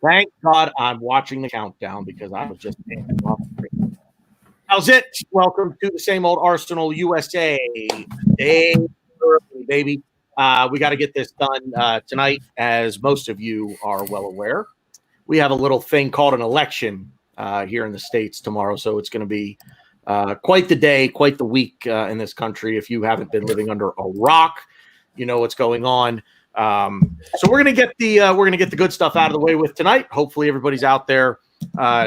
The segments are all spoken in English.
Thank God I'm watching the countdown because I was just how's it? Welcome to the same old Arsenal USA. Day early, baby. We got to get this done tonight, as most of you are well aware. We have a little thing called an election here in the States tomorrow, so it's going to be quite the day, quite the week in this country. If you haven't been living under a rock, you know what's going on. So we're gonna get the good stuff out of the way with tonight. Hopefully everybody's out there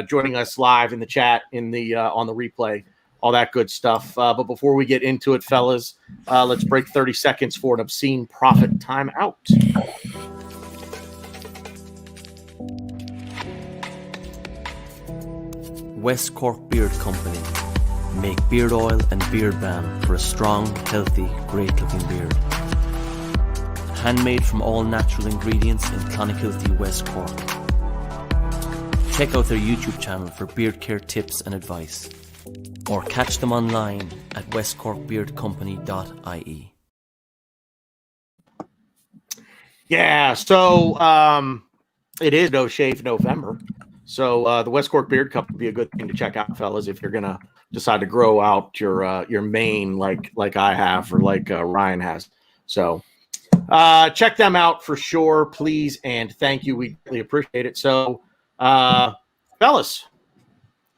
joining us live in the chat, in the on the replay, all that good stuff. But before we get into it, fellas, let's break 30 seconds for an obscene profit timeout. West Cork Beard Company make beard oil and beard balm for a strong, healthy, great-looking beard. Handmade from all natural ingredients in Clonakilty, West Cork. Check out their YouTube channel for beard care tips and advice, or catch them online at westcorkbeardcompany.ie. Yeah, so it is No Shave November. So the West Cork Beard Company would be a good thing to check out, fellas, if you're gonna decide to grow out your mane like I have, or like Ryan has. So check them out for sure, please, and thank you. We really appreciate it. So, fellas,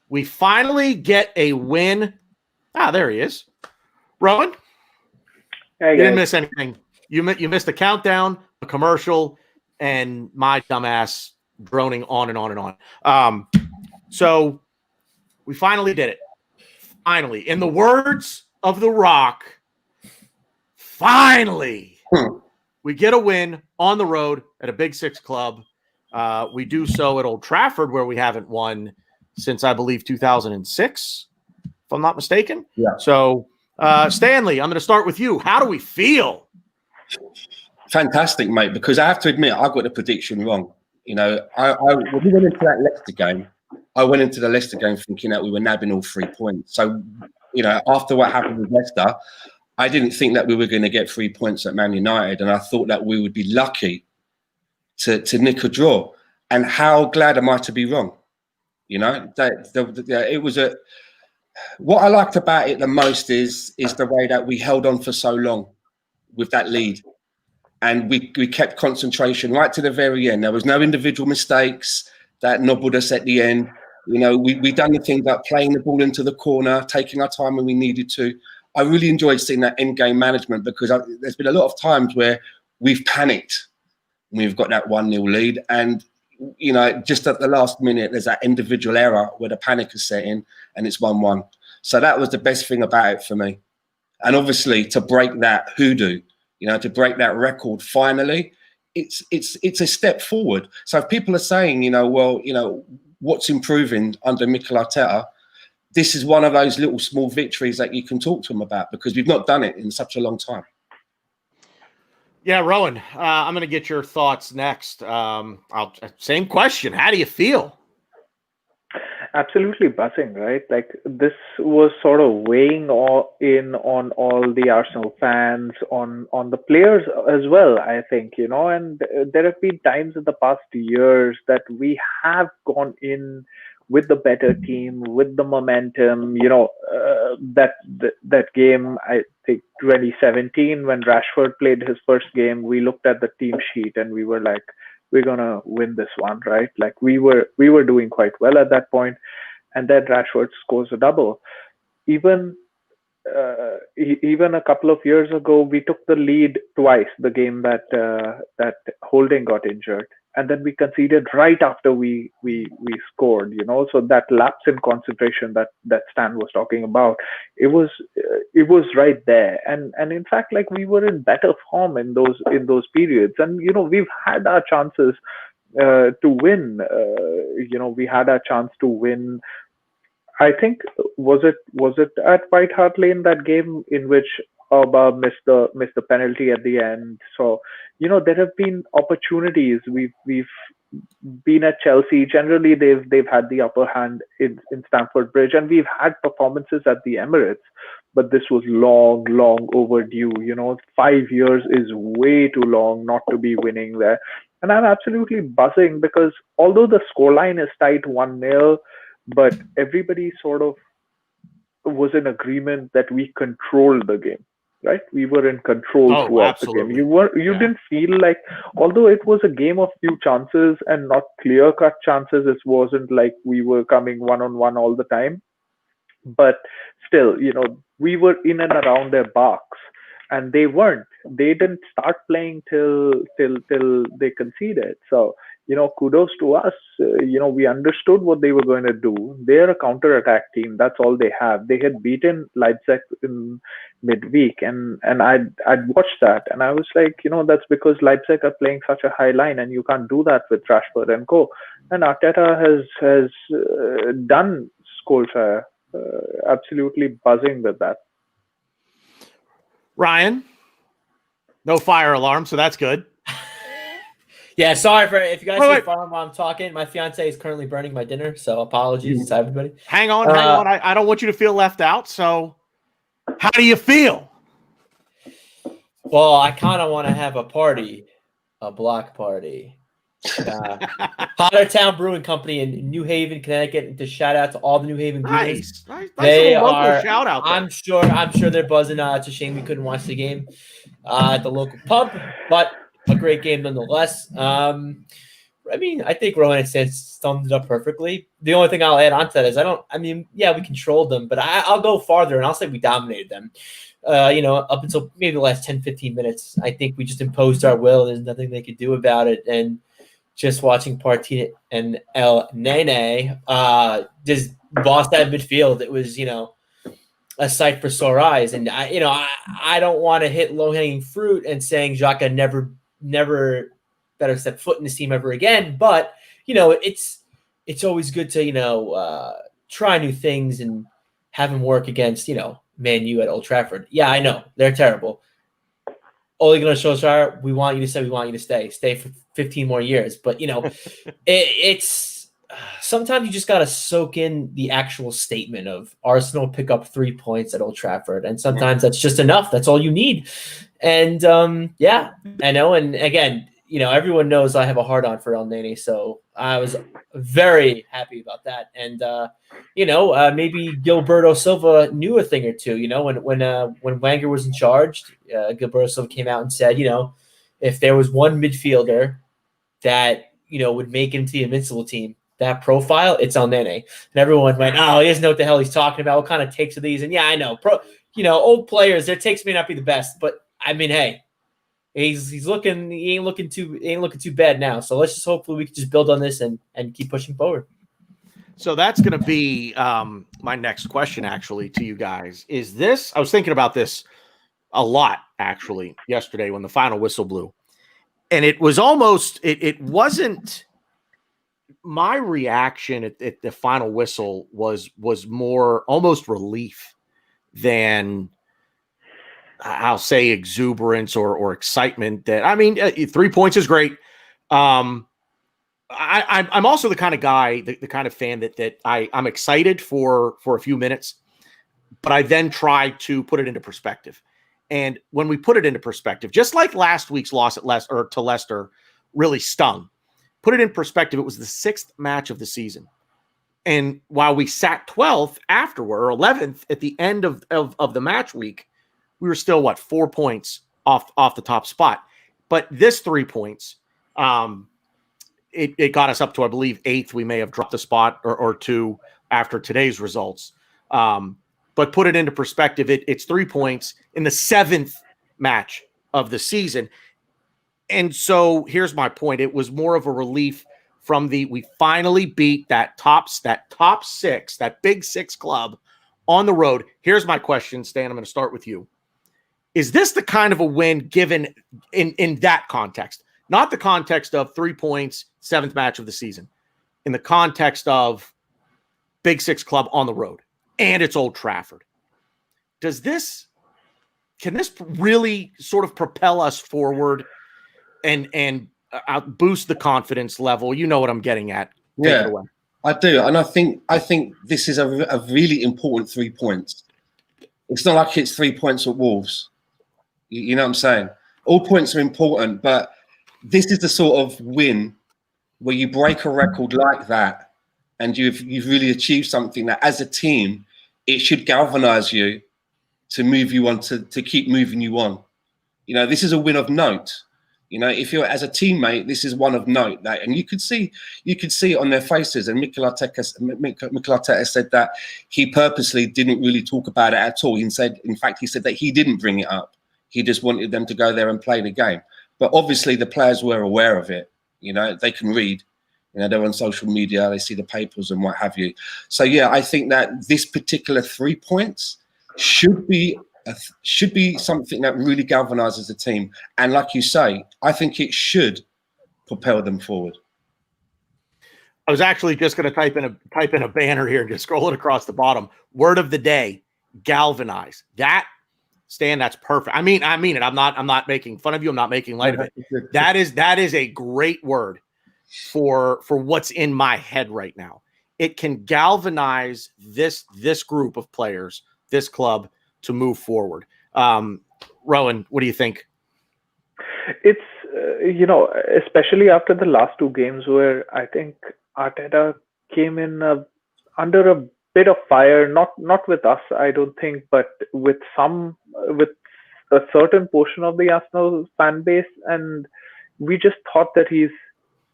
we finally get a win. There he is, Rowan. Hey, you didn't miss anything. You missed a countdown, a commercial, and my dumbass droning on and on and on. So we finally did it. Finally, in the words of The Rock, finally. We get a win on the road at a Big Six club. We do so at Old Trafford, where we haven't won since, I believe, 2006, if I'm not mistaken. Yeah. So, Stanley, I'm going to start with you. How do we feel? Fantastic, mate, because I have to admit, I got the prediction wrong. You know, when we went into that Leicester game, I went into the Leicester game thinking that we were nabbing all 3 points. So, you know, after what happened with Leicester, I didn't think that we were going to get 3 points at Man United, and I thought that we would be lucky to nick a draw. And how glad am I to be wrong? You know, it was what I liked about it the most is the way that we held on for so long with that lead, and we kept concentration right to the very end. There was no individual mistakes that nobbled us at the end. You know, we done the things like playing the ball into the corner, taking our time when we needed to. I really enjoyed seeing that end-game management, because there's been a lot of times where we've panicked when we've got that 1-0 lead, and you know, just at the last minute, there's that individual error where the panic is set in, and it's 1-1. So that was the best thing about it for me. And obviously, to break that hoodoo, you know, to break that record finally, it's a step forward. So if people are saying, you know, well, you know, what's improving under Mikel Arteta, this is one of those little small victories that you can talk to them about, because we've not done it in such a long time. Yeah, Rowan, I'm going to get your thoughts next. Same question. How do you feel? Absolutely buzzing, right? Like, this was sort of weighing in on all the Arsenal fans, on the players as well, I think, you know, and there have been times in the past years that we have gone in with the better team, with the momentum, you know, that game, I think 2017, when Rashford played his first game, we looked at the team sheet and we were like, we're gonna win this one, right? Like, we were doing quite well at that point, and then Rashford scores a double. Even a couple of years ago, we took the lead twice. The game that Holding got injured, and then we conceded right after we scored. You know, so that lapse in concentration that Stan was talking about, it was right there. And in fact, like, we were in better form in those periods. And you know, we've had our chances to win. You know, we had our chance to win. I think was it at White Hart Lane, that game in which Auba missed the penalty at the end. So, you know, there have been opportunities. We've been at Chelsea. Generally, they've had the upper hand in Stamford Bridge, and we've had performances at the Emirates. But this was long overdue. You know, 5 years is way too long not to be winning there. And I'm absolutely buzzing because although the scoreline is tight 1-0, but everybody sort of was in agreement that we controlled the game, right? We were in control throughout the game. You didn't feel like, although it was a game of few chances and not clear-cut chances, it wasn't like we were coming one-on-one all the time. But still, we were in and around their box, and they weren't. They didn't start playing till they conceded. So, kudos to us. We understood what they were going to do. They're a counter-attack team. That's all they have. They had beaten Leipzig in midweek, and I'd watched that, and I was like, that's because Leipzig are playing such a high line, and you can't do that with Rashford and co. And Arteta has done Solskjaer. Absolutely buzzing with that. Ryan, no fire alarm, so that's good. Yeah, sorry for if you guys see fire while I'm talking. My fiance is currently burning my dinner, so apologies to everybody. Hang on. I don't want you to feel left out. So, how do you feel? Well, I kind of want to have a party, a block party. Pottertown Brewing Company in New Haven, Connecticut. And to shout out to all the New Haven Gooners. Nice. They local are. Shout out there. I'm sure they're buzzing. It's a shame we couldn't watch the game at the local pub, but a great game nonetheless. I think Rohan summed it up perfectly. The only thing I'll add on to that is we controlled them, but I'll go farther and I'll say we dominated them. Up until maybe the last 10, 15 minutes, I think we just imposed our will. There's nothing they could do about it. And just watching Partita and El Nene just boss that midfield, it was, a sight for sore eyes. And I don't want to hit low-hanging fruit and saying Xhaka never better step foot in this team ever again. But, it's always good to, try new things and have him work against, Man U at Old Trafford. Yeah, I know. They're terrible. Ole Gunnar Solskjaer, we want you to stay for 15 more years. But, it's sometimes you just got to soak in the actual statement of Arsenal pick up 3 points at Old Trafford. And sometimes that's just enough. That's all you need. And, I know. And again, everyone knows I have a hard on for El Nene. So I was very happy about that. And, maybe Gilberto Silva knew a thing or two, when Wenger was in charge, Gilberto Silva came out and said, if there was one midfielder that, would make it into the Invincible team, that profile, it's El Nene. And everyone went, oh, he doesn't know what the hell he's talking about. What kind of takes are these? And yeah, I know. Old players, their takes may not be the best, but hey, he ain't looking too bad now. So let's just hopefully we can just build on this and keep pushing forward. So that's going to be my next question, actually, to you guys. Is this? I was thinking about this a lot, actually, yesterday when the final whistle blew, and it was almost. It wasn't. My reaction at the final whistle was more almost relief than, I'll say, exuberance or excitement. 3 points is great. I'm also the kind of guy, the kind of fan that I'm excited for a few minutes, but I then try to put it into perspective. And when we put it into perspective, just like last week's loss at Leicester really stung. Put it in perspective, it was the 6th match of the season. And while we sat 12th afterward, or 11th at the end of the match week, we were still, 4 points off the top spot. But this 3 points, it got us up to, I believe, 8th. We may have dropped a spot or two after today's results. But put it into perspective, it's 3 points in the 7th match of the season. And so here's my point. It was more of a relief from we finally beat that top 6, that big 6 club on the road. Here's my question, Stan. I'm going to start with you. Is this the kind of a win given in that context? Not the context of 3 points, 7th match of the season. In the context of big 6 club on the road. And it's Old Trafford. Can this really sort of propel us forward and boost the confidence level? You know what I'm getting at. Take it away. I do. And I think this is a really important 3 points. It's not like it's 3 points at Wolves. You know what I'm saying? All points are important, but this is the sort of win where you break a record like that, and you've really achieved something that, as a team, it should galvanize you to move you on, to keep moving you on. You know, this is a win of note. You know, if you're as a teammate, this is one of note. That, and you could see it on their faces. And Mikel Arteta said that he purposely didn't really talk about it at all. He said that he didn't bring it up. He just wanted them to go there and play the game. But obviously, the players were aware of it. You know, they can read. You know, they're on social media. They see the papers and what have you. So yeah, I think that this particular 3 points should be something that really galvanizes the team. And like you say, I think it should propel them forward. I was actually just going to type in a banner here and just scroll it across the bottom. Word of the day: galvanize. That, Stan, that's perfect. I mean it. I'm not making fun of you. I'm not making light of it. That is a great word for what's in my head right now. It can galvanize this group of players, this club, to move forward. Rohan, what do you think? It's especially after the last 2 games where I think Arteta came in under a bit of fire, not with us, I don't think, but with a certain portion of the Arsenal fan base, and we just thought that he's,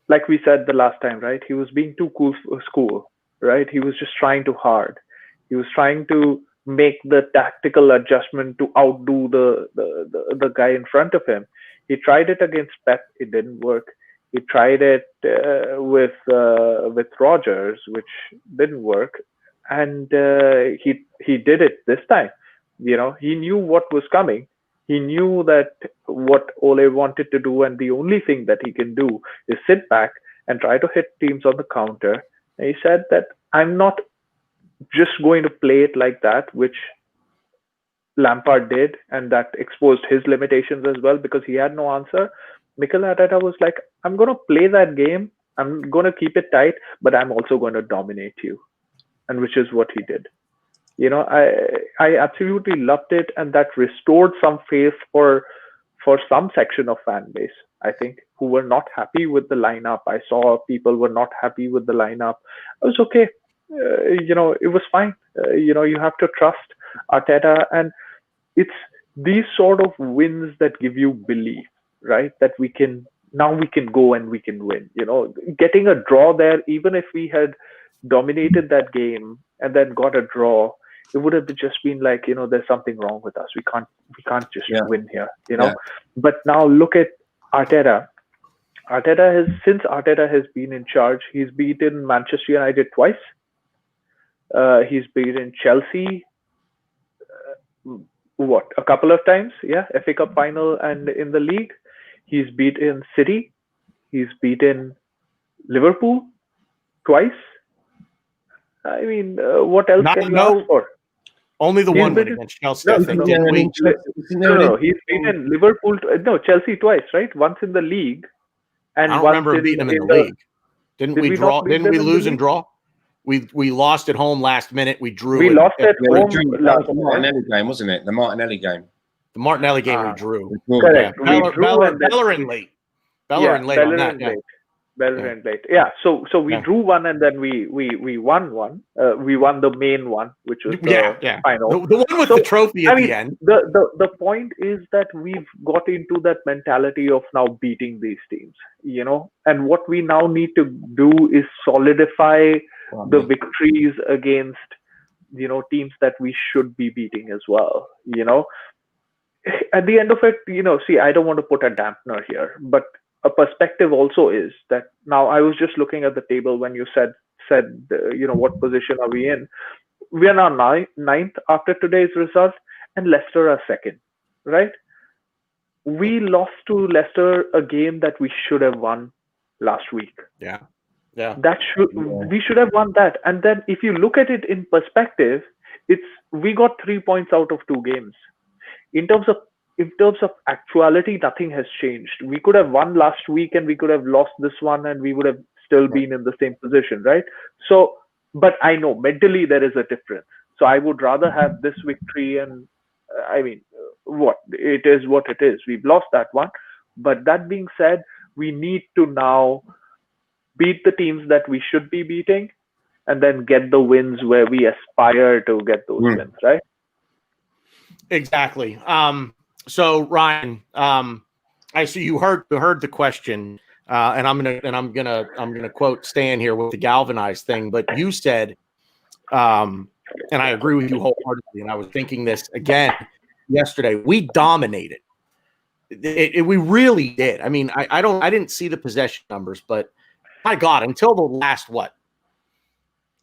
like we said the last time, right? He was being too cool for school, right? He was just trying too hard. He was trying to make the tactical adjustment to outdo the guy in front of him. He tried it against Pep, it didn't work. He tried it with Rodgers, which didn't work, and he did it this time. You know, he knew what was coming. He knew that what Ole wanted to do, and the only thing that he can do is sit back and try to hit teams on the counter. And he said that I'm not just going to play it like that, which Lampard did, and that exposed his limitations as well because he had no answer. Mikel Arteta was like, I'm going to play that game. I'm going to keep it tight, but I'm also going to dominate you. And which is what he did. You know, I absolutely loved it, and that restored some faith for some section of fan base, I think, who were not happy with the lineup. I saw people were not happy with the lineup. It was okay. It was fine. You have to trust Arteta, and it's these sort of wins that give you belief, right? That we can go and we can win. You know, getting a draw there, even if we had dominated that game and then got a draw, it would have just been like, there's something wrong with us. We can't just win here, Yeah. But now look at Arteta. Since Arteta has been in charge, he's beaten Manchester United twice. He's beaten Chelsea, a couple of times? Yeah, FA Cup final and in the league. He's beaten City. He's beaten Liverpool twice. I mean, what else can you ask for? Only the one win against Chelsea. No, he's beaten Liverpool. Chelsea twice, right? Once in the league, and I don't remember beating them in the league. Didn't we draw? Didn't we lose and draw? We lost at home last minute. We drew. We lost at home. The Martinelli game, wasn't it? The Martinelli game. The Martinelli game we drew. Correct. Bellerin late. Bellerin late on that. Yeah. Bellerin late. Yeah. So we drew one, and then we won one. We won the main one, which was the final. The one with the trophy at the end. The point is that we've got into that mentality of now beating these teams, and what we now need to do is solidify the victories against, teams that we should be beating as well. At the end of it, see, I don't want to put a dampener here, but a perspective also is that now I was just looking at the table when you said what position are we in? We are now ninth after today's result, and Leicester are second, right? We lost to Leicester a game that we should have won last week. Yeah. We should have won that. And then if you look at it in perspective, we got 3 points out of 2 games. In terms of actuality, nothing has changed. We could have won last week and we could have lost this one and we would have still been in the same position, right? So, but I know mentally there is a difference. So I would rather have this victory, and it is what it is. We've lost that one. But that being said, we need to now beat the teams that we should be beating, and then get the wins where we aspire to get those wins, right? Exactly. So Ryan, I see you heard the question, and I'm gonna quote Stan here with the galvanized thing. But you said, and I agree with you wholeheartedly. And I was thinking this again yesterday. We dominated. We really did. I mean, I didn't see the possession numbers, but my God, until the last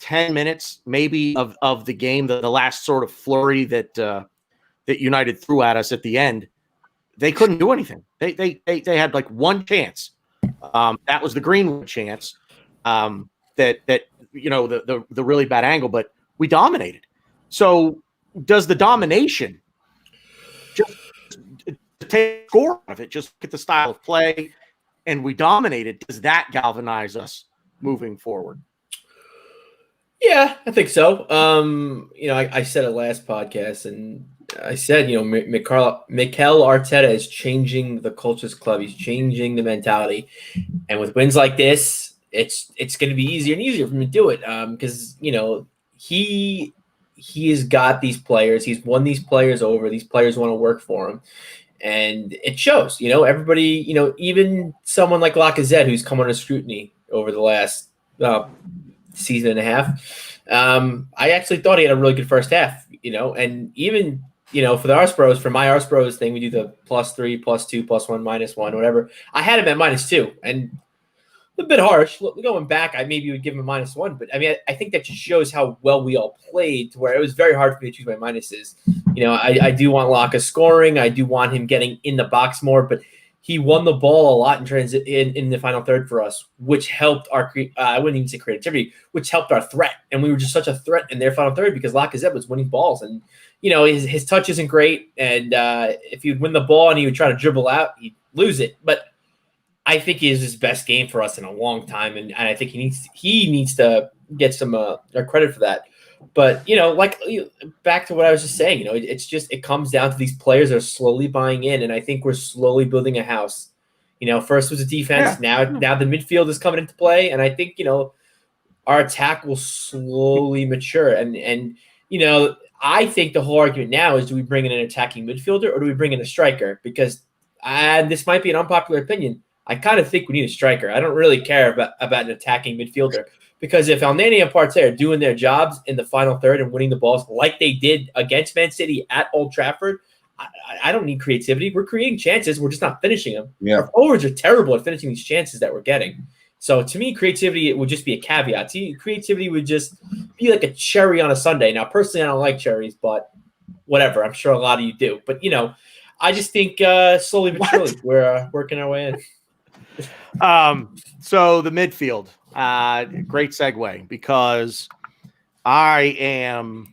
10 minutes maybe of the game, the last sort of flurry that United threw at us at the end, they couldn't do anything. They had like one chance. That was the Greenwood chance. That the really bad angle, but we dominated. So does the domination just take score out of it? Just look at the style of play, and we dominated. Does that galvanize us moving forward? Yeah, I think so. I said it last podcast, and I said, Mikel Arteta is changing the cultures club. He's changing the mentality, and with wins like this, it's going to be easier and easier for him to do it. Because he has got these players. He's won these players over. These players want to work for him, and it shows. Everybody. Even someone like Lacazette, who's come under scrutiny over the last season and a half. I actually thought he had a really good first half, and even, for the Arse Bros, for my Arse Bros thing, we do the +3, +2, +1, -1, whatever. I had him at -2, and a bit harsh. Going back, I maybe would give him a -1, but I mean, I think that just shows how well we all played, to where it was very hard for me to choose my minuses. I do want Laka scoring. I do want him getting in the box more, but he won the ball a lot in the final third for us, which helped our I wouldn't even say creativity, which helped our threat. And we were just such a threat in their final third because Lacazette was winning balls. And, his touch isn't great. And if he'd win the ball and he would try to dribble out, he'd lose it. But I think he is his best game for us in a long time. And I think he needs to get some credit for that. But, back to what I was just saying, it comes down to these players that are slowly buying in. And I think we're slowly building a house. First was the defense. Yeah. Now the midfield is coming into play. And I think, our attack will slowly mature. And I think the whole argument now is, do we bring in an attacking midfielder or do we bring in a striker? Because this might be an unpopular opinion. I kind of think we need a striker. I don't really care about an attacking midfielder. Because if Elneny and Partey are doing their jobs in the final third and winning the balls like they did against Man City at Old Trafford, I don't need creativity. We're creating chances. We're just not finishing them. Yeah. Our forwards are terrible at finishing these chances that we're getting. So to me, creativity, it would just be a caveat. Creativity would just be like a cherry on a sundae. Now, personally, I don't like cherries, but whatever. I'm sure a lot of you do. But, I just think slowly but surely we're working our way in. So the midfield. Great segue, because I am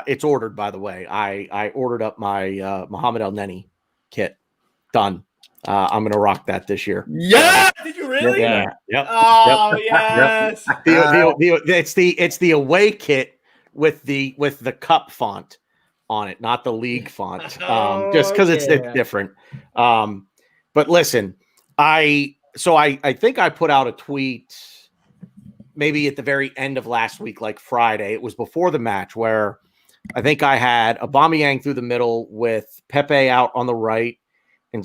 it's ordered, by the way. I ordered up my Mohamed Elneny kit. Done. I'm gonna rock that this year. Yeah, did you really? Yeah. Yep. Oh, Yep. yes. It's the away kit with the cup font on it, not the league font. Just because it's different. But listen, I think I put out a tweet maybe at the very end of last week, like Friday. It was before the match, where I think I had Aubameyang through the middle with Pepe out on the right, and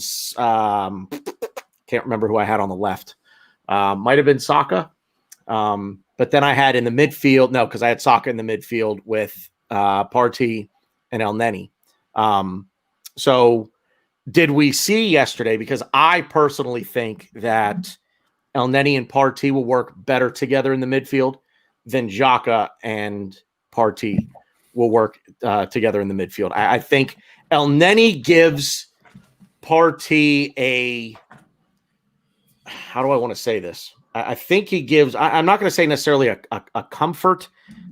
can't remember who I had on the left. Might have been Saka. But then I had in the midfield, because I had Saka in the midfield with Partey and Elneny. So did we see yesterday? Because I personally think that Elneny and Partey will work better together in the midfield than Xhaka and Partey will work together in the midfield. I think Elneny gives Partey a, how do I want to say this? I think he gives, I'm not going to say necessarily a comfort,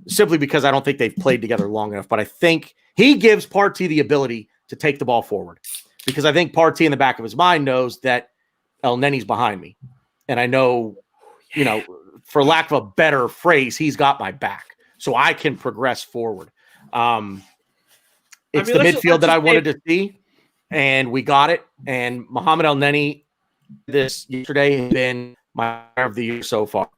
simply because I don't think they've played together long enough, but I think he gives Partey the ability to take the ball forward, because I think Partey in the back of his mind knows that Elneny's behind me. And I know, for lack of a better phrase, he's got my back, so I can progress forward. It's the midfield that I wanted to see, and we got it. And Mohamed Elneny this yesterday, has been my player of the year so far.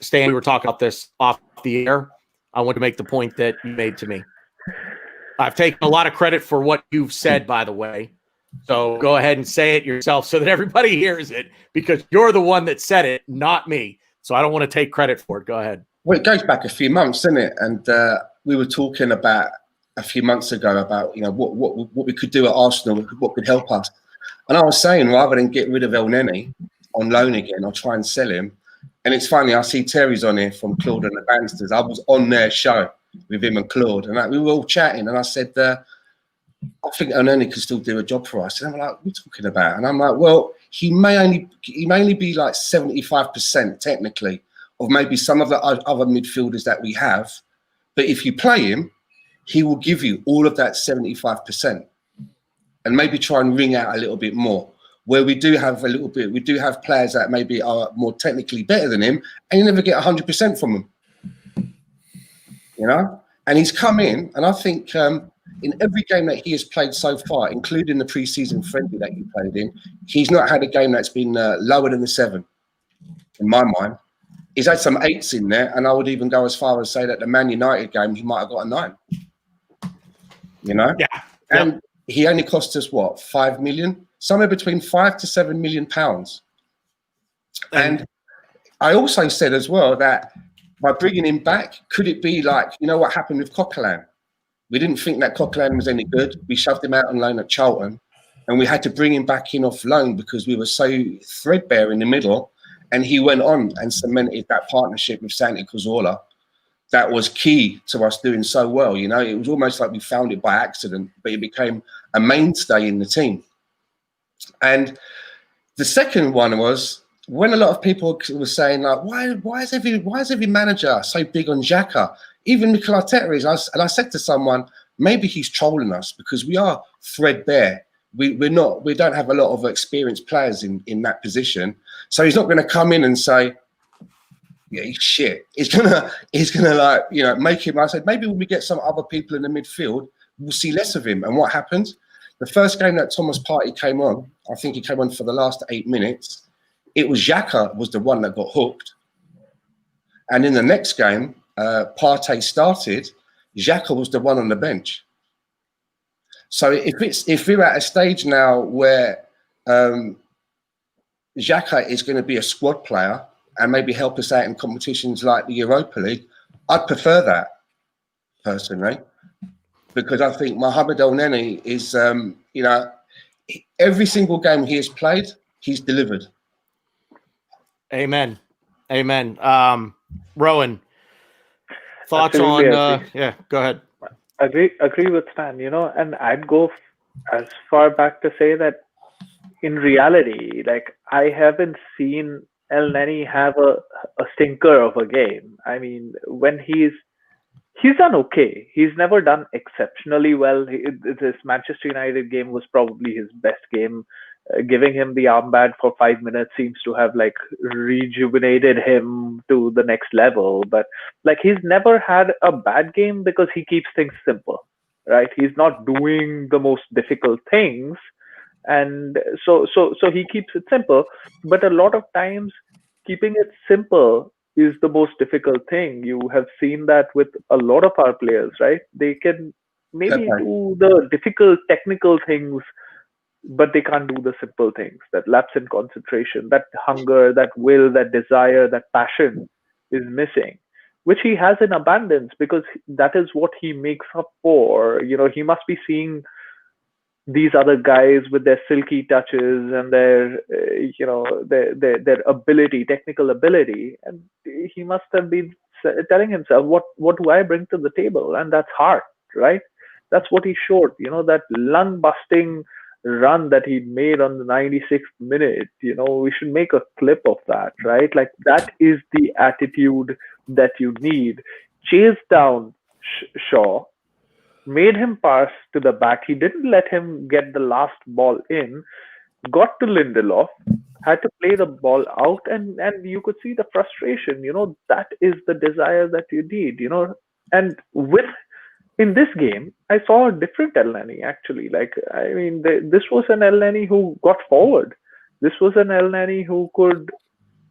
Stan, we were talking about this off the air. I want to make the point that you made to me. I've taken a lot of credit for what you've said, by the way. So go ahead and say it yourself so that everybody hears it, because you're the one that said it, not me. So I don't want to take credit for it. Go ahead. Well, it goes back a few months, doesn't it? And we were talking about a few months ago about, you know, what we could do at Arsenal, what could help us. And I was saying, rather than get rid of El Neni on loan again or try and sell him, and it's funny, I see Terry's on here from Claude and the Bansters. I was on their show with him and Claude, and we were all chatting, and I said, I think El Neni could still do a job for us. And I'm like, what are you talking about? And I'm like, well, he may only be like 75% technically of maybe some of the other midfielders that we have. But if you play him, he will give you all of that 75% and maybe try and ring out a little bit more. Where we do have players that maybe are more technically better than him, and you never get 100% from them. You know? And he's come in, and I think in every game that he has played so far, including the pre-season friendly that he played in, he's not had a game that's been lower than a 7, in my mind. He's had some 8s in there, and I would even go as far as say that the Man United game, he might have got a 9. You know? Yeah. And he only cost us, what, 5 million? Somewhere between 5 to 7 million pounds. And I also said as well that by bringing him back, could it be like, you know what happened with Coquelin? We didn't think that Coquelin was any good. We shoved him out on loan at Charlton, and we had to bring him back in off loan because we were so threadbare in the middle. And he went on and cemented that partnership with Santi Cazorla. That was key to us doing so well. You know, it was almost like we found it by accident, but it became a mainstay in the team. And the second one was when a lot of people were saying, like, why is every manager so big on Xhaka? Even Mikel Arteta is. And I said to someone, maybe he's trolling us because we are threadbare. We don't have a lot of experienced players in that position. So he's not going to come in and say, yeah, he's shit. He's gonna like, you know, make him. I said, maybe when we get some other people in the midfield, we'll see less of him. And what happened? The first game that Thomas Partey came on, I think he came on for the last 8 minutes. It was Xhaka was the one that got hooked. And in the next game, Partey started. Xhaka was the one on the bench. So if we're at a stage now where Xhaka is going to be a squad player and maybe help us out in competitions like the Europa League, I'd prefer that personally, because I think Mohamed El Neni is, you know, every single game he has played, he's delivered. Amen. Amen. Rowan, thoughts Absolutely, on? Yeah, go ahead. Agree with Stan. You know, and I'd go as far back to say that in reality, like, I haven't seen El Neni have a stinker of a game. I mean, when he's done okay. He's never done exceptionally well. This Manchester United game was probably his best game. Giving him the armband for 5 minutes seems to have like rejuvenated him to the next level. But like, he's never had a bad game because he keeps things simple, right? He's not doing the most difficult things, and so he keeps it simple. But a lot of times, keeping it simple is the most difficult thing. You have seen that with a lot of our players, right? They can maybe do the difficult technical things, but they can't do the simple things. That lapse in concentration, that hunger, that will, that desire, that passion is missing, which he has in abundance because that is what he makes up for. You know, he must be seeing these other guys with their silky touches and their, you know, their ability, technical ability, and he must have been telling himself, what do I bring to the table? And that's heart, right? That's what he showed. You know, that lung-busting run that he made on the 96th minute. You know, we should make a clip of that, right? Like, that is the attitude that you need. Chased down Shaw, made him pass to the back. He didn't let him get the last ball in, got to Lindelof, had to play the ball out, and you could see the frustration. You know, that is the desire that you need, you know. And with in this game, I saw a different Elneny actually. Like, I mean, this was an Elneny who got forward. This was an Elneny who could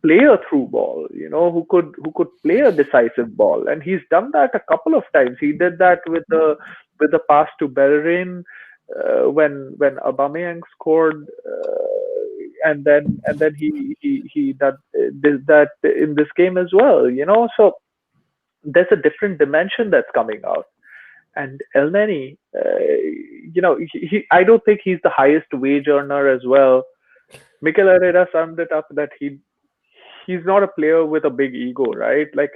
play a through ball, who could play a decisive ball, and he's done that a couple of times. He did that with the pass to Bellerin when Aubameyang scored, and then he did that in this game as well. So there's a different dimension that's coming out. And Elneny, I don't think he's the highest wage earner as well. Mikel Herrera summed it up that he's not a player with a big ego, right? Like,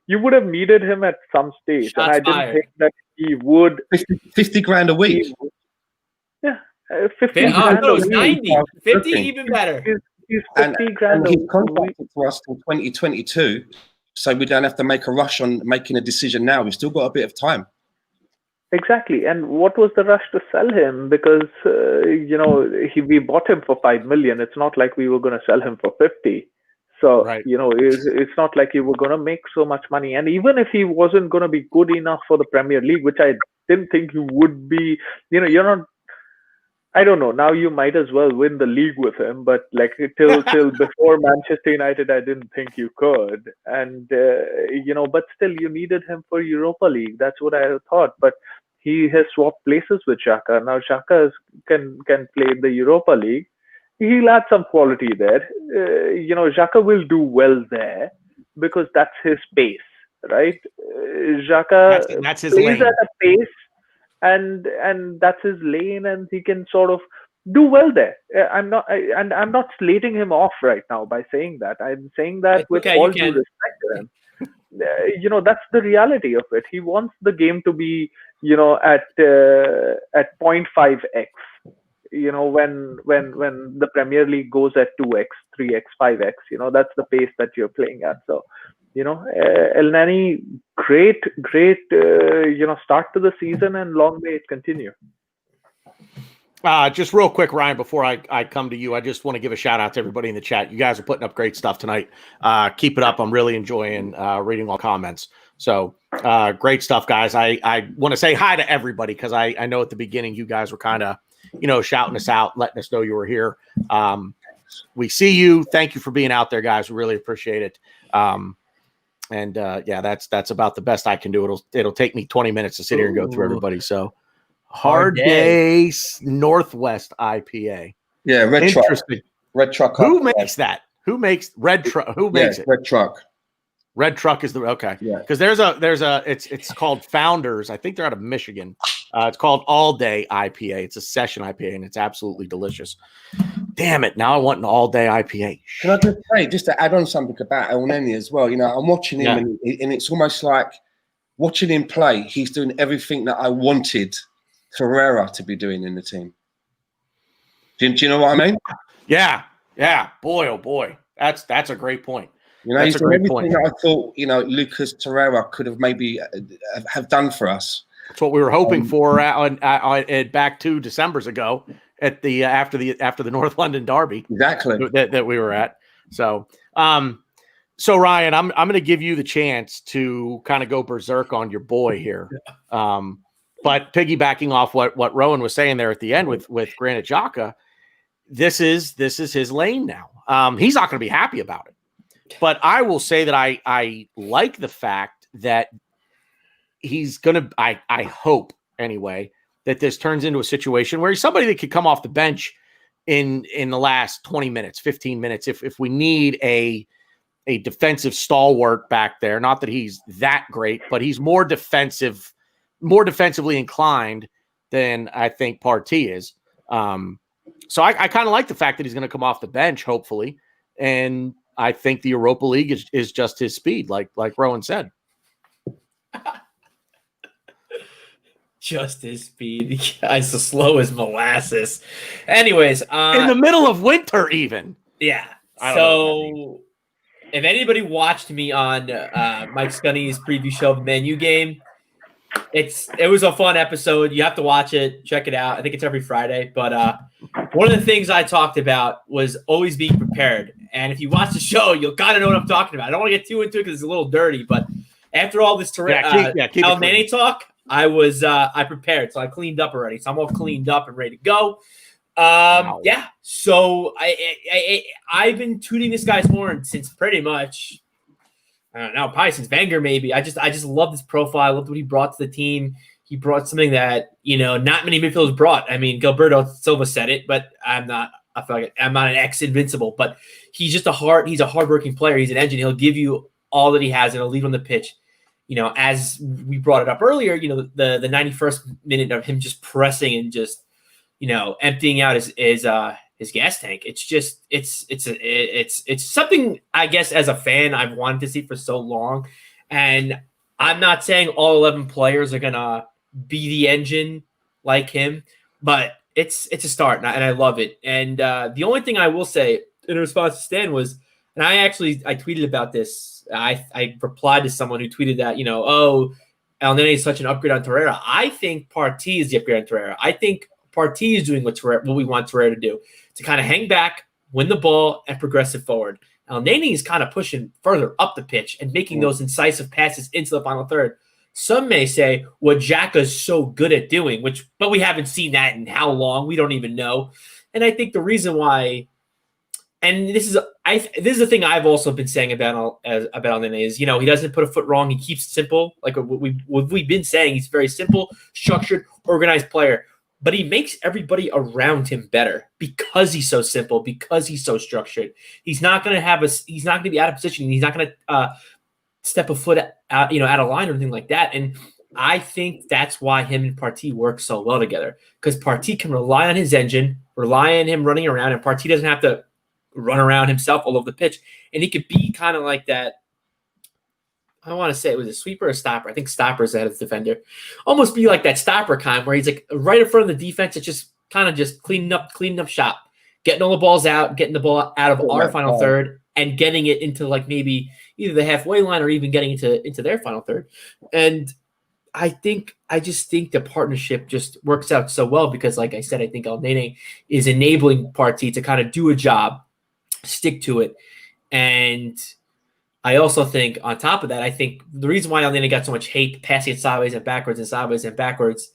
you would have needed him at some stage. Shots and I didn't fired. think that he would. 50 grand a week. Yeah, 50 grand no, a it's week. 90. 50, even better. He's 50 grand a he's week. contracted to us till 2022, so we don't have to make a rush on making a decision now. We've still got a bit of time. Exactly. And what was the rush to sell him? Because, we bought him for 5 million. It's not like we were going to sell him for 50. So, Right. It's not like you were going to make so much money. And even if he wasn't going to be good enough for the Premier League, which I didn't think he would be, you're not, I don't know. Now you might as well win the league with him, but like till before Manchester United, I didn't think you could. And but still, you needed him for Europa League. That's what I thought. But he has swapped places with Xhaka. Now Xhaka can play in the Europa League. He'll add some quality there. Xhaka will do well there because that's his pace, right? Xhaka That's his plays lane. at a pace. And that's his lane, and he can sort of do well there. I'm not slating him off right now by saying that. I'm saying that with all due respect to him. That's the reality of it. He wants the game to be, at 0.5x. When the Premier League goes at 2x, 3x, 5x, that's the pace that you're playing at. So, Elneny, great, start to the season, and long may it continue. Just real quick, Ryan, before I come to you, I just want to give a shout out to everybody in the chat. You guys are putting up great stuff tonight. Keep it up. I'm really enjoying reading all comments. So great stuff, guys. I want to say hi to everybody because I know at the beginning you guys were kind of, shouting us out, letting us know you were here. We see you. Thank you for being out there, guys. We really appreciate it. That's about the best I can do. It'll take me 20 minutes to sit here and go through everybody. So Hard Day Northwest IPA. Yeah, Red Truck. Who makes that? Who makes Red Truck? Who makes it? Red Truck. Red Truck is the okay. Yeah. Because there's a it's called Founders. I think they're out of Michigan. It's called All Day IPA. It's a session IPA and it's absolutely delicious. Damn it! Now I want an all day IPA. Can I just say, just to add on something about Elneny as well? I'm watching him and it's almost like watching him play. He's doing everything that I wanted Torreira to be doing in the team. Do you know what I mean? Yeah. Boy, oh boy, that's a great point. He's doing everything that I thought Lucas Torreira could have maybe have done for us. That's what we were hoping for back 2 Decembers ago at the after the North London Derby. Exactly that we were at. So Ryan, I'm going to give you the chance to kind of go berserk on your boy here. But piggybacking off what Rohan was saying there at the end with Granit Xhaka, this is his lane now. He's not going to be happy about it. But I will say that I like the fact that he's going to, I hope anyway, that this turns into a situation where he's somebody that could come off the bench in the last 20 minutes, 15 minutes, if we need a defensive stalwart back there. Not that he's that great, but he's more defensively inclined than I think Partey is. So I kind of like the fact that he's going to come off the bench, hopefully. And I think the Europa League is just his speed, like Rohan said. Just his speed. The guy's as slow as molasses. Anyways. In the middle of winter, even. Yeah. So if anybody watched me on Mike Scully's preview show of the Man U game, it was a fun episode. You have to watch it. Check it out. I think it's every Friday. But one of the things I talked about was always being prepared. And if you watch the show, you'll kind of know what I'm talking about. I don't want to get too into it because it's a little dirty. But after all this Elneny talk, I prepared, so I cleaned up already. So I'm all cleaned up and ready to go. Wow. Yeah. So I've been tooting this guy's horn since pretty much, I don't know, probably since Wenger maybe. I just love this profile. I loved what he brought to the team. He brought something that, not many midfielders brought. I mean, Gilberto Silva said it, but I feel like I'm not an ex-invincible, but he's just he's a hardworking player. He's an engine. He'll give you all that he has and he'll lead on the pitch. As we brought it up earlier, the 91st minute of him just pressing and just, emptying out his gas tank. It's just, it's something, I guess, as a fan, I've wanted to see for so long. And I'm not saying all 11 players are going to be the engine like him, but it's a start, and I love it. And the only thing I will say in response to Stan was, and I tweeted about this. I replied to someone who tweeted that, El Nene is such an upgrade on Torreira. I think Partey is the upgrade on Torreira. I think Partey is doing what we want Torreira to do, to kind of hang back, win the ball, and progress it forward. El Nene is kind of pushing further up the pitch and making those incisive passes into the final third. Some may say what Xhaka's so good at doing, but we haven't seen that in how long? We don't even know. And I think the reason why, and this is the thing I've also been saying about El Nene is, he doesn't put a foot wrong. He keeps it simple. Like what we've been saying, he's a very simple, structured, organized player. But he makes everybody around him better because he's so simple, because he's so structured. He's not going to be out of position. He's not going to step a foot out, out of line or anything like that. And I think that's why him and Partey work so well together, because Partey can rely on his engine, rely on him running around, and Partey doesn't have to run around himself all over the pitch. And he could be kind of like that. I want to say it was a sweeper or stopper. I think stopper is the head of the defender. Almost be like that stopper kind where he's like right in front of the defense. It's just kind of just cleaning up shop, getting all the balls out, getting the ball out of our final third and getting it into like maybe either the halfway line or even getting into their final third. And I just think the partnership just works out so well because, like I said, I think El Nene is enabling Partey to kind of do a job, stick to it. And I also think on top of that, I think the reason why El Nene got so much hate, passing it sideways and backwards and sideways and backwards,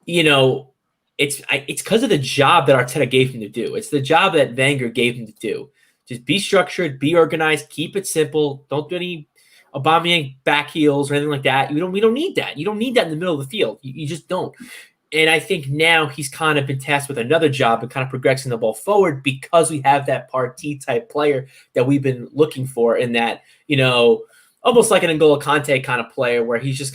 it's because of the job that Arteta gave him to do. It's the job that Wenger gave him to do. Just be structured, be organized, keep it simple. Don't do any Aubameyang back heels or anything like that. We don't need that. You don't need that in the middle of the field. You just don't. And I think now he's kind of been tasked with another job and kind of progressing the ball forward because we have that Partey type player that we've been looking for in that, almost like an N'Golo Kante kind of player where he's just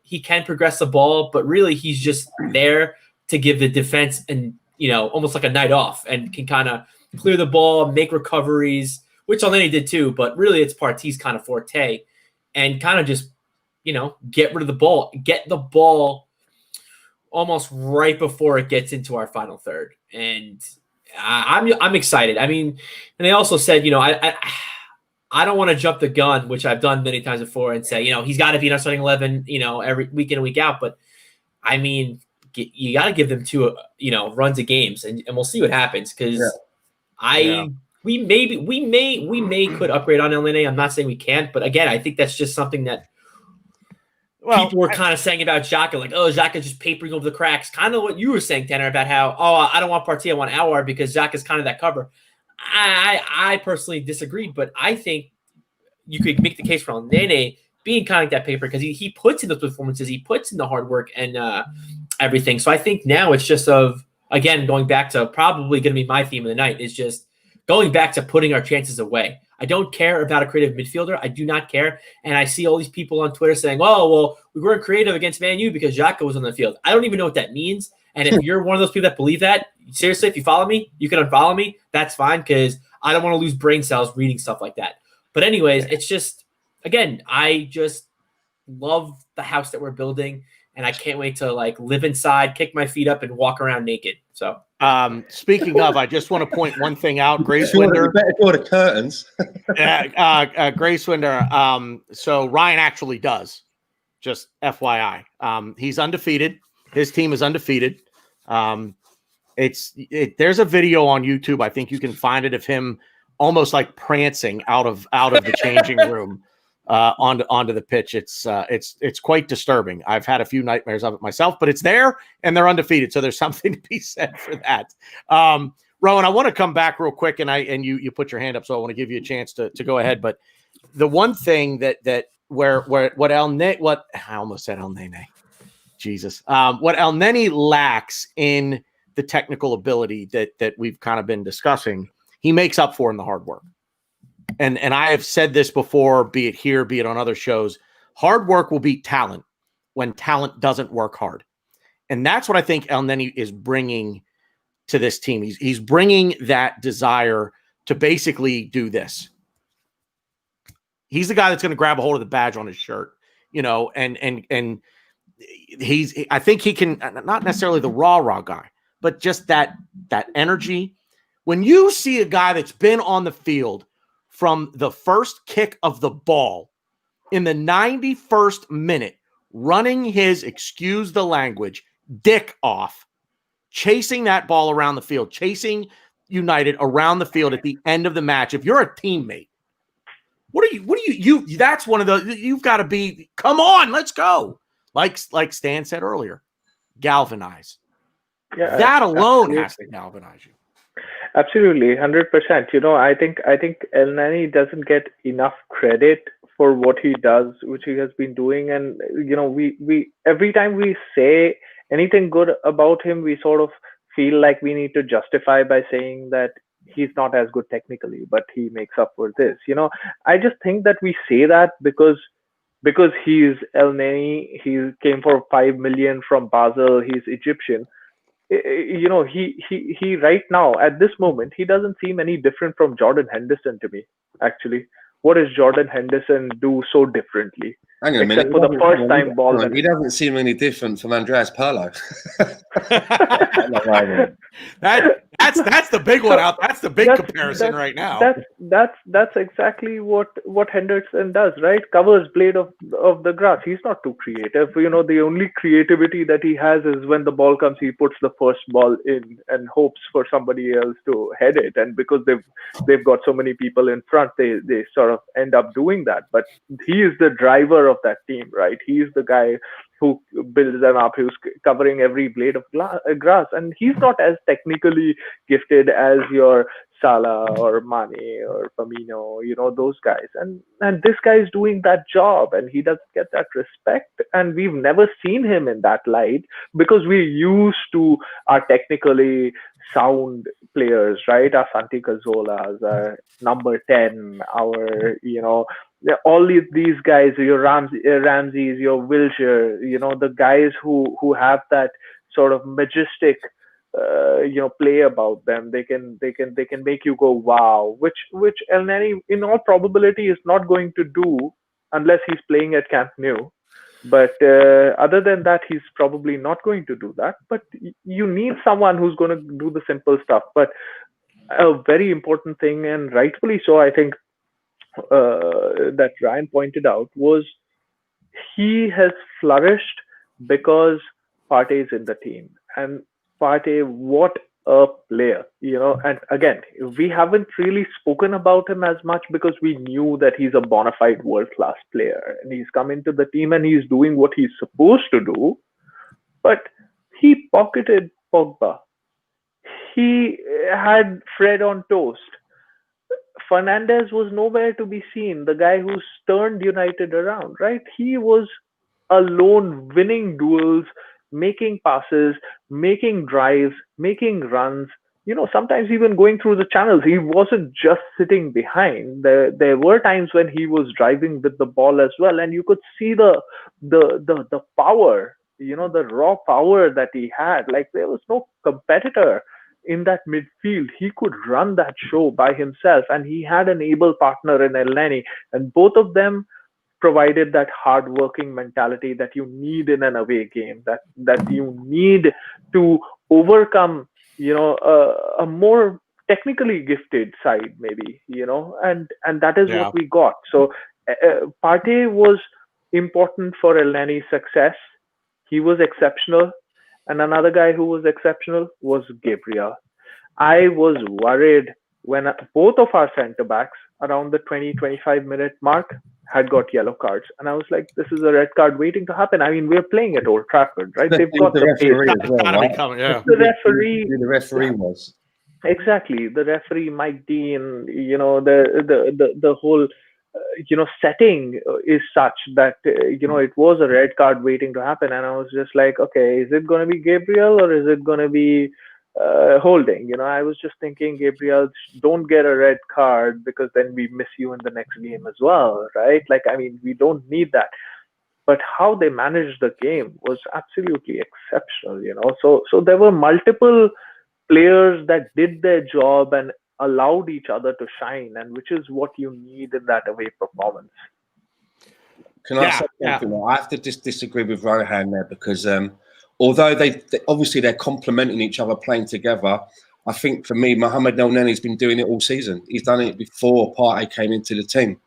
he can progress the ball, but really he's just there to give the defense and, almost like a night off and can kind of clear the ball, make recoveries, which Elneny did too, but really it's Partey's kind of forte and kind of just, get rid of the ball, get the ball almost right before it gets into our final third. And I'm excited. I mean, and they also said, I don't want to jump the gun, which I've done many times before and say, he's got to be in our starting 11, every week in and week out. But I mean, you got to give them 2, runs of games and we'll see what happens. Cause we may could upgrade on Elneny. I'm not saying we can't, but again, I think that's just something that people were kind of saying about Xhaka, like, oh, Xhaka's just papering over the cracks. Kind of what you were saying, Tanner, about how, I don't want Partey, I want Ahhhh because Xhaka's kind of that cover. I personally disagreed, but I think you could make the case for Elneny being kind of like that paper because he puts in those performances, he puts in the hard work and everything. So I think now it's just again, going back to probably going to be my theme of the night is just going back to putting our chances away. I don't care about a creative midfielder. I do not care. And I see all these people on Twitter saying, oh, well, we weren't creative against Man U because Xhaka was on the field. I don't even know what that means. And if you're one of those people that believe that, seriously, if you follow me, you can unfollow me. That's fine because I don't want to lose brain cells reading stuff like that. But anyways, it's just, again, I just love the house that we're building. And I can't wait to live inside, kick my feet up, and walk around naked. So, speaking of, I just want to point one thing out. Grace Winder, better draw the curtains. Grace Winder. So Ryan actually does. Just FYI, he's undefeated. His team is undefeated. There's a video on YouTube. I think you can find it of him almost like prancing out of the changing room. onto the pitch. It's quite disturbing. I've had a few nightmares of it myself, but it's there and they're undefeated. So there's something to be said for that. Rohan, I want to come back real quick, and you put your hand up, so I want to give you a chance to go ahead. But the one thing what I almost said El Nene. Jesus. What El Nene lacks in the technical ability that we've kind of been discussing, he makes up for in the hard work. And I have said this before, be it here, be it on other shows, hard work will beat talent when talent doesn't work hard. And that's what I think El Nene is bringing to this team. He's bringing that desire to basically do this. He's the guy that's going to grab a hold of the badge on his shirt, and I think he can, not necessarily the rah guy, but just that energy. When you see a guy that's been on the field from the first kick of the ball in the 91st minute, running his, excuse the language, dick off, chasing that ball around the field, chasing United around the field at the end of the match. If you're a teammate, that's one of those, you've got to be, come on, let's go. Like Stan said earlier, galvanize. Yeah, that alone absolutely has to galvanize you. Absolutely, 100%. I think El Neni doesn't get enough credit for what he does, which he has been doing. And we every time we say anything good about him, we sort of feel like we need to justify by saying that he's not as good technically, but he makes up for this. I just think that we say that because he's El Neni, he came for 5 million from Basel, he's Egyptian. He right now at this moment, he doesn't seem any different from Jordan Henderson to me. Actually, what does Jordan Henderson do so differently? Hang on a minute. For the first time ball. He doesn't seem any different from Andreas Pirlo. That's the big one out. That's the big comparison right now. That's exactly what Henderson does, right? Covers blade of the grass. He's not too creative. The only creativity that he has is when the ball comes, he puts the first ball in and hopes for somebody else to head it. And because they've got so many people in front, they sort of end up doing that. But he is the driver of that team, right? He is the guy who builds them up, who's covering every blade of grass. And he's not as technically gifted as your Salah or Mane or Firmino, those guys. And this guy is doing that job, and he doesn't get that respect. And we've never seen him in that light because we're used to our technically sound players, right? Our Santi Cazorlas, our number 10, our, all these guys, your Ramses, your Wilshere, the guys who have that sort of majestic play about them. They can make you go wow, which El Neni in all probability is not going to do unless he's playing at Camp Nou. But other than that, he's probably not going to do that. But you need someone who's going to do the simple stuff. But a very important thing, and rightfully so, I think, that Ryan pointed out, was he has flourished because Partey is in the team. And Partey, what a player, and again, we haven't really spoken about him as much because we knew that he's a bona fide world-class player and he's come into the team and he's doing what he's supposed to do. But he pocketed Pogba. He had Fred on toast. Fernandes was nowhere to be seen, the guy who's turned United around, right? He was alone winning duels, making passes, making drives, making runs, sometimes even going through the channels. He wasn't just sitting behind. There were times when he was driving with the ball as well, and you could see the power, the raw power that he had. Like, there was no competitor in that midfield. He could run that show by himself, and he had an able partner in El Neni, and both of them provided that hard-working mentality that you need in an away game, that you need to overcome, a more technically gifted side, maybe, and that is what we got. So Partey was important for El Neni's success. He was exceptional. And another guy who was exceptional was Gabriel. I was worried when both of our centre-backs, around the 20-25 minute mark, had got yellow cards, and I was like, this is a red card waiting to happen. I mean, we're playing at Old Trafford, right? They've got the referee pace. as well, Gotta be right? coming, yeah. The referee was. Exactly, the referee Mike Dean, the whole setting is such that it was a red card waiting to happen, and I was just like, okay, is it going to be Gabriel or is it going to be holding? I was just thinking, Gabriel, don't get a red card because then we miss you in the next game as well, right? Like, I mean, we don't need that. But how they managed the game was absolutely exceptional, So there were multiple players that did their job and allowed each other to shine, and which is what you need in that away performance. Can I say something? I have to just disagree with Rohan there because although they obviously they're complementing each other playing together, I think for me, Mohamed Elneny's been doing it all season. He's done it before Partey came into the team.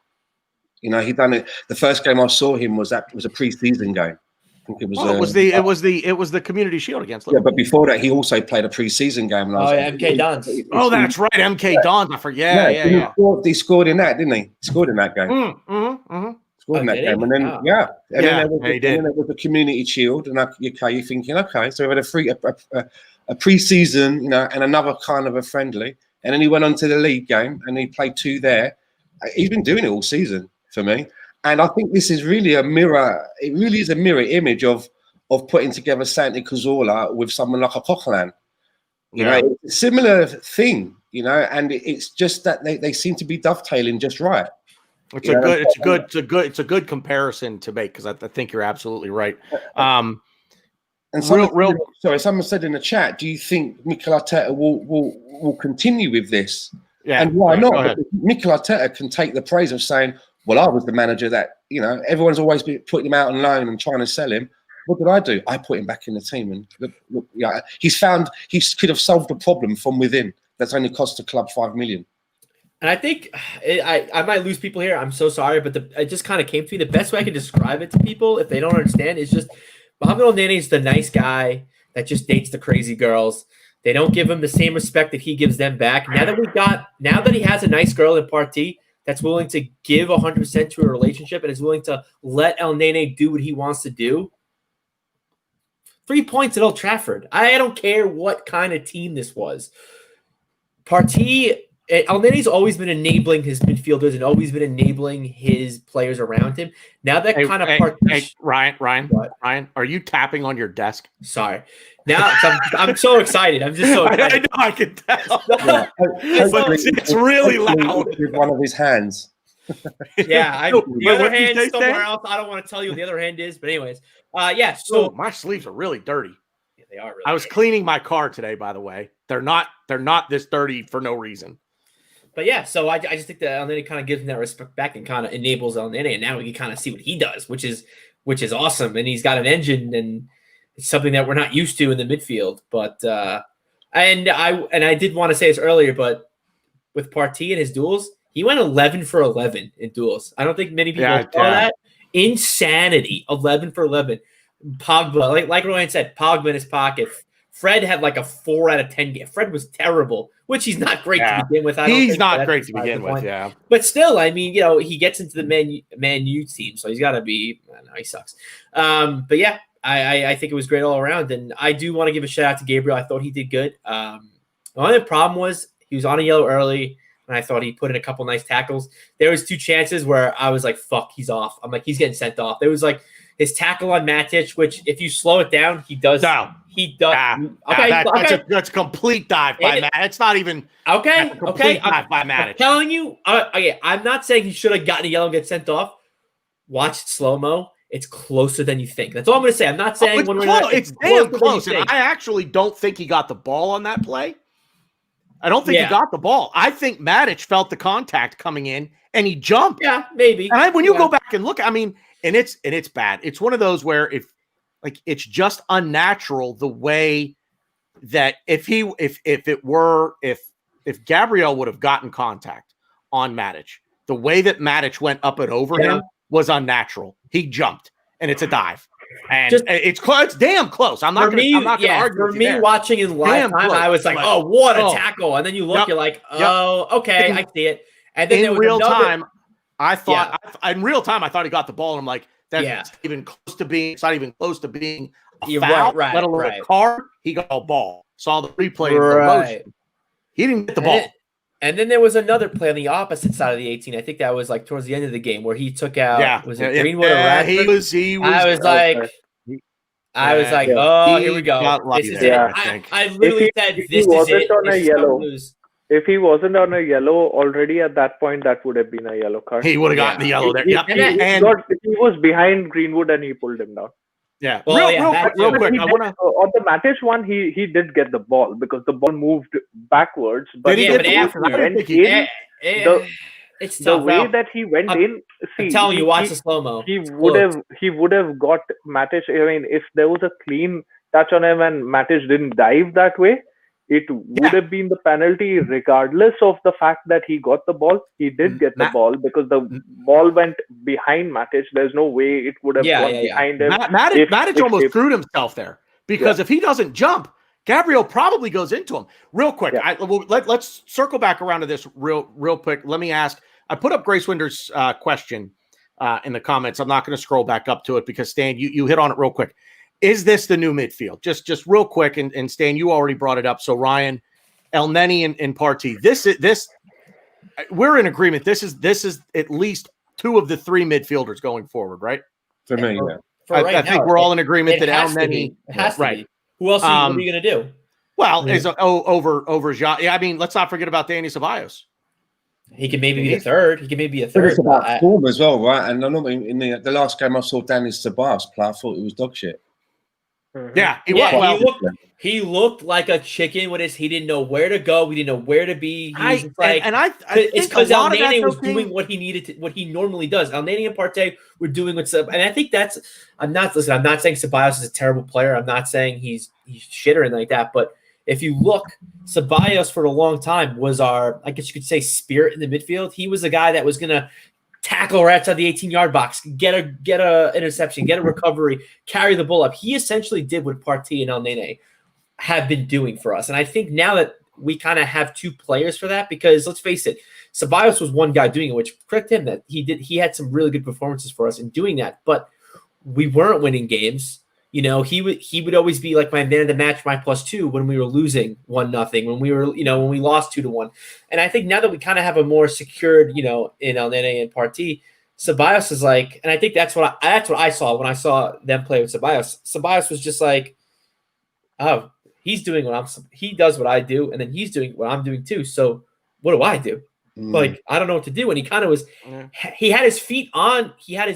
He done it. The first game I saw him was a pre-season game. I think it was. It was the Community Shield against Liverpool. Yeah, but before that, he also played a pre-season game. MK Dons. Oh, that's right, MK Dons. I forget. Yeah. He scored in that, didn't he? He scored in that game. Scored in that game, and then he did. Then there was the Community Shield, and you're thinking, okay, so we had a pre-season, and another kind of a friendly, and then he went on to the league game, and he played 2 there. He's been doing it all season for me. And I think this is really a mirror. It really is a mirror image of putting together Santi Cazorla with someone like a Coquelin. It's a similar thing, and it's just that they seem to be dovetailing just right. It's a good comparison to make because I think you're absolutely right. And someone said in the chat, do you think Mikel Arteta will continue with this? Yeah, and why not? Mikel Arteta can take the praise of saying, well, I was the manager that, everyone's always been putting him out on loan and trying to sell him. What did I do? I put him back in the team. And look, he could have solved the problem from within. That's only cost the club 5 million. And I think I might lose people here. I'm so sorry, but it just kind of came to me. The best way I can describe it to people, if they don't understand, is just Mohamed Elneny is the nice guy that just dates the crazy girls. They don't give him the same respect that he gives them back. Now that he has a nice girl in Partey that's willing to give 100% to a relationship and is willing to let Elneny do what he wants to do. 3 points at Old Trafford. I don't care what kind of team this was. Partey, Elneny's always been enabling his midfielders and always been enabling his players around him. Now that Ryan, are you tapping on your desk? Sorry. Now I'm so excited. I'm just so excited. I know, I can tell. Yeah. It's really loud. With one of his hands. Yeah, the other hand somewhere else. I don't want to tell you what the other hand is, but anyways, So my sleeves are really dirty. Yeah, they are. Really I was cleaning my car today, by the way. They're not this dirty for no reason. But yeah, so I just think that Elneny kind of gives him that respect back and kind of enables Elneny, and now we can kind of see what he does, which is awesome. And he's got an engine, and it's something that we're not used to in the midfield. But and I did want to say this earlier, but with Partey and his duels, he went 11 for 11 in duels. I don't think many people saw that. Insanity, 11 for 11. Pogba, like Rohan said, Pogba in his pocket. Fred had like a 4 out of 10 game. Fred was terrible, which he's not great to begin with. He's not great to begin with, yeah. But still, I mean, he gets into the Man U team, so he's got to be. I don't know, he sucks. But yeah, I think it was great all around, and I do want to give a shout out to Gabriel. I thought he did good. The only problem was he was on a yellow early, and I thought he put in a couple nice tackles. There was 2 chances where I was like, "Fuck, he's off." I'm like, he's getting sent off. There was like his tackle on Matic, which if you slow it down, he does. Down. He does. That's a complete dive by Matic. It's not even dive by Matic. I'm telling you, I'm not saying he should have gotten a yellow and get sent off. Watch it slow-mo. It's closer than you think. That's all I'm going to say. I'm not saying it's damn close. And I actually don't think he got the ball on that play. I don't think he got the ball. I think Matic felt the contact coming in and he jumped. Yeah, maybe. And when you go back and look, I mean, and it's bad. It's one of those where it's just unnatural the way that if Gabriel would have gotten contact on Matic, the way that Matic went up and over him was unnatural. He jumped, and it's a dive, and it's close. It's damn close. I'm not going to argue. For me, watching in live time, I was like, "Oh, what a tackle!" And then you look, you're like, "Oh, okay, I see it." And then in real time, I thought in real time, I thought he got the ball, and I'm like, that's Yeah. even close to being. It's not even close to being a You're foul, right, let alone right. a card. He got a ball. Saw the replay of the Right. motion. He didn't get the ball. And then there was another play on the opposite side of the 18. I think that was like towards the end of the game where he took out. Was it Greenwood or Radford? He was. I was like, oh, here we go. This is it. I literally said, this is it. This is how we lose. If he wasn't on a yellow already at that point, that would have been a yellow card. He would have gotten the yellow there. He was behind Greenwood and he pulled him down. Yeah. Well, real quick. I want to on the Matic one. He did get the ball because the ball moved backwards. But it's the way that he went in. See, I'm telling you, watch the slow mo. He would have got Matic. I mean, if there was a clean touch on him and Matic didn't dive that way, it would have been the penalty, regardless of the fact that he got the ball. He did get the ball because the ball went behind Matic. There's no way it would have gone behind him. Matic almost screwed himself there because if he doesn't jump, Gabriel probably goes into him. Real quick, let's circle back around to this real quick. Let me ask. I put up Grace Winder's question in the comments. I'm not going to scroll back up to it because Stan, you hit on it real quick. Is this the new midfield? Just real quick, and Stan, you already brought it up. So Ryan, El Neni, and Partey. This we're in agreement. This is at least two of the three midfielders going forward, right? For me, I think we're all in agreement that El Neni has to be. Who else are you going to do? Well, is over Ja. Yeah, I mean, let's not forget about Danny Ceballos. He could maybe be a third. It's about form as well, right? And I know in the last game I saw Danny Ceballos play, I thought it was dog shit. Yeah, he looked like a chicken with he didn't know where to go. We didn't know where to be. It's because El Neni was doing what he needed to, what he normally does. El Neni and Partey were doing and I think that's. I'm not saying Ceballos is a terrible player. I'm not saying he's shit or anything like that. But if you look, Ceballos for a long time was our, I guess you could say, spirit in the midfield. He was the guy that was gonna tackle right outside the 18-yard box, get a interception, get a recovery, carry the ball up. He essentially did what Partey and El Neni have been doing for us. And I think now that we kind of have two players for that, because let's face it, Ceballos was one guy doing it, which correct him that he had some really good performances for us in doing that, but we weren't winning games. You know, he would always be like my man of the match, my +2 when we were losing 1-0, when we were, when we lost 2-1. And I think now that we kind of have a more secured, in El Neni and Partey, Ceballos is like, and I think that's what I saw when I saw them play with Ceballos. Ceballos was just like, oh, he does what I do, and then he's doing what I'm doing too. So what do I do? Like, I don't know what to do. And he kind of was, he had his feet on, he had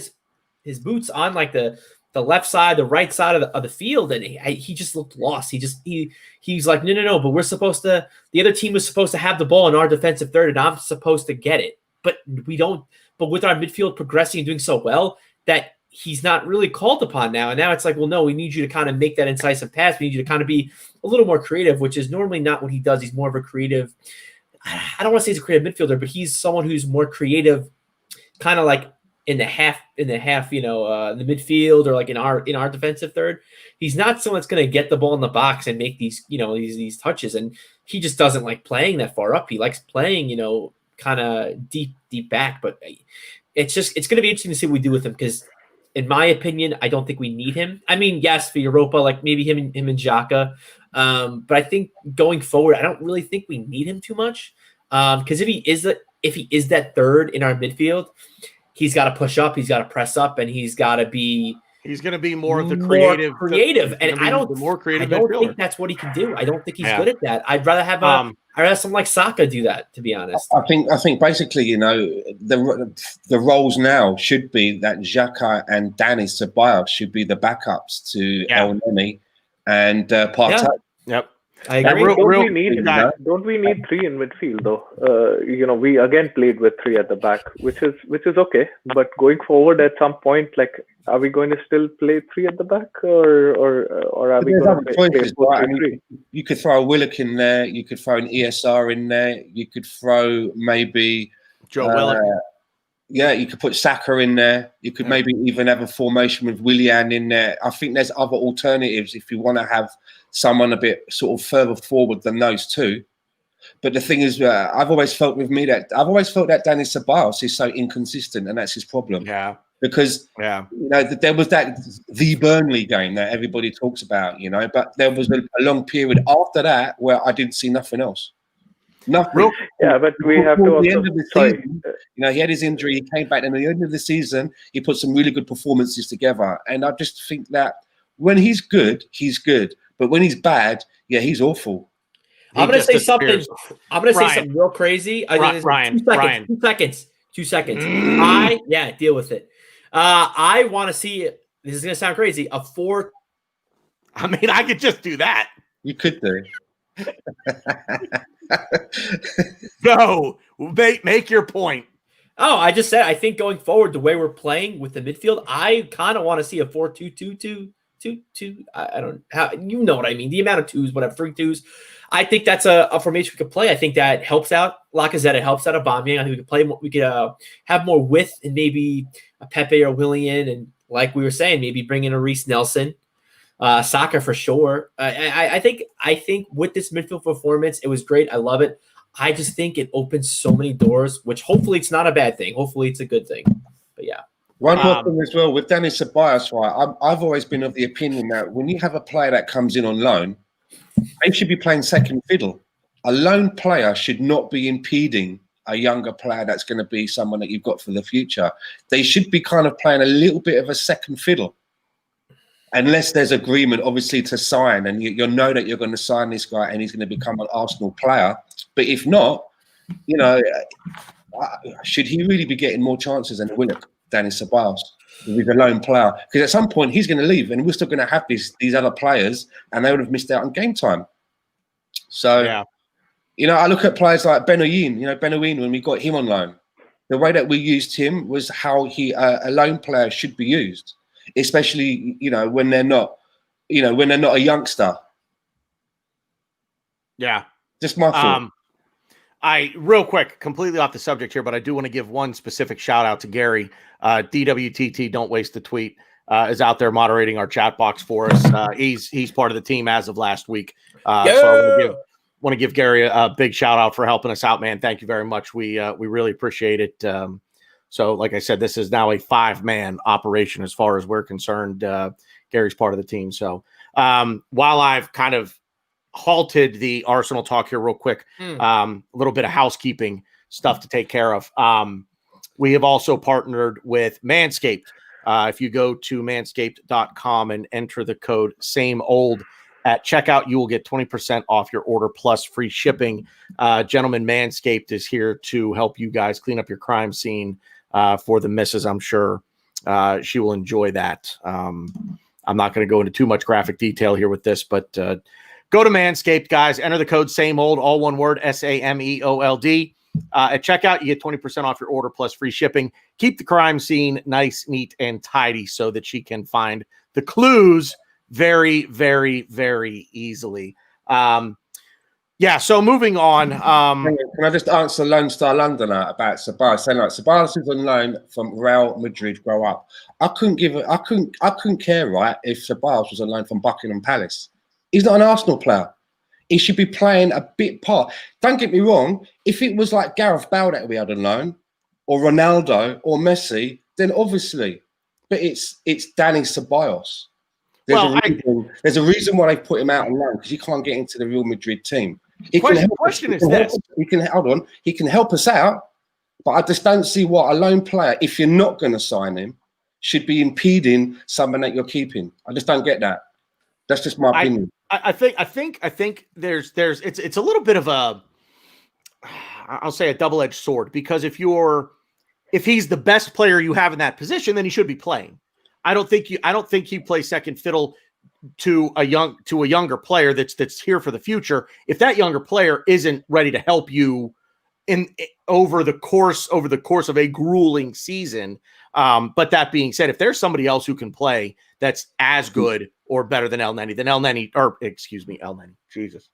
his boots on like the left side, the right side of the field, and he just looked lost. He's like, no, but the other team was supposed to have the ball in our defensive third, and I'm supposed to get it. But we don't. But with our midfield progressing and doing so well, that he's not really called upon now. And now it's like, well, no, we need you to kind of make that incisive pass. We need you to kind of be a little more creative, which is normally not what he does. He's more of a creative. I don't want to say he's a creative midfielder, but he's someone who's more creative, kind of like in the half, in the midfield, or like in our defensive third. He's not someone that's going to get the ball in the box and make these, these touches. And he just doesn't like playing that far up. He likes playing, kind of deep back. But it's going to be interesting to see what we do with him, because in my opinion, I don't think we need him. I mean, yes, for Europa, like maybe him and Xhaka. But I think going forward, I don't really think we need him too much. Because if he is that third in our midfield, he's got to push up, he's got to press up, and he's got to be. He's going to be more of the creative, and I don't think that's what he can do. I don't think he's good at that. I'd rather have someone like Saka do that, to be honest. I think basically, the roles now should be that Xhaka and Danny Ceballos should be the backups to El Neni and Partey. Yep. I agree. Don't we need three in midfield though? We again played with three at the back, which is okay. But going forward, at some point, like, are we going to still play three at the back, or are we going to play 4-3-3? You could throw a Willock in there. You could throw an ESR in there. You could throw maybe Joe Willock. Yeah, you could put Saka in there. You could maybe even have a formation with Willian in there. I think there's other alternatives if you want to have someone a bit sort of further forward than those two. But the thing is, I've always felt that Danny Ceballos is so inconsistent, and that's his problem. Yeah. Because there was the Burnley game that everybody talks about, but there was a long period after that where I didn't see nothing else. Nothing. Yeah, but we have to also. The end of the season, he had his injury. He came back, and at the end of the season, he put some really good performances together. And I just think that when he's good, he's good. But when he's bad, he's awful. I'm going to say something. I'm going to say something real crazy. Ryan. 2 seconds. Deal with it. I want to see. This is going to sound crazy. A 4. I mean, I could just do that. You could do. Go. Make your point. Oh, I just said I think going forward, the way we're playing with the midfield, I kind of want to see a 4-2-2-2. I don't how you know what I mean. The amount of twos, whatever, 3 twos. I think that's a formation we could play. I think that helps out Lacazette. It helps out Aubameyang. I think we could play. We could have more width and maybe a Pepe or Willian, and like we were saying, maybe bring in a Reece Nelson, Saka for sure. I think with this midfield performance, it was great. I love it. I just think it opens so many doors, which hopefully it's not a bad thing. Hopefully it's a good thing. But yeah. One more thing as well with Danny Ceballos, right? I've always been of the opinion that when you have a player that comes in on loan, they should be playing second fiddle. A lone player should not be impeding a younger player that's going to be someone that you've got for the future. They should be kind of playing a little bit of a second fiddle. Unless there's agreement, obviously, to sign, and you know that you're going to sign this guy and he's going to become an Arsenal player. But if not, should he really be getting more chances than Willock, Danny Ceballos, who's a lone player? Because at some point he's going to leave, and we're still going to have these other players, and they would have missed out on game time. So, I look at players like Benayoun. Benayoun, when we got him on loan, the way that we used him was how a lone player should be used. Especially, when they're not, a youngster. Yeah. Just my thought. Real quick, completely off the subject here, but I do want to give one specific shout out to Gary. DWTT, Don't Waste the Tweet, is out there moderating our chat box for us. He's part of the team as of last week. So I want to give Gary a big shout out for helping us out, man. Thank you very much. We really appreciate it. So, like I said, this is now a 5-man operation as far as we're concerned. Gary's part of the team. So, while I've kind of halted the Arsenal talk here real quick, a little bit of housekeeping stuff to take care of. We have also partnered with Manscaped. If you go to manscaped.com and enter the code SAMEOLD at checkout, you will get 20% off your order plus free shipping. Gentlemen, Manscaped is here to help you guys clean up your crime scene. For the missus, I'm sure she will enjoy that. I'm not going to go into too much graphic detail here with this, but go to Manscaped, guys. Enter the code SAMEOLD, all one word, SAMEOLD. At checkout, you get 20% off your order plus free shipping. Keep the crime scene nice, neat, and tidy so that she can find the clues very, very, very easily. So moving on. Can I just answer Lone Star Londoner about Ceballos? Saying like Ceballos is on loan from Real Madrid. Grow up. I couldn't care, right, if Ceballos was on loan from Buckingham Palace. He's not an Arsenal player. He should be playing a bit part. Don't get me wrong. If it was like Gareth Bale that we had on loan, or Ronaldo, or Messi, then obviously. But it's Danny Ceballos. There's a reason why they put him out on loan, because he can't get into the Real Madrid team. He can help us out, but I just don't see what a lone player, if you're not going to sign him, should be impeding someone that you're keeping. I just don't get that. That's just my opinion. I think there's it's a little bit of I'll say a double-edged sword, because if he's the best player you have in that position, then he should be playing. I don't think you play second fiddle to a younger player that's here for the future. If that younger player isn't ready to help you over the course of a grueling season, but that being said, if there's somebody else who can play that's as good or better than El Neni, Jesus,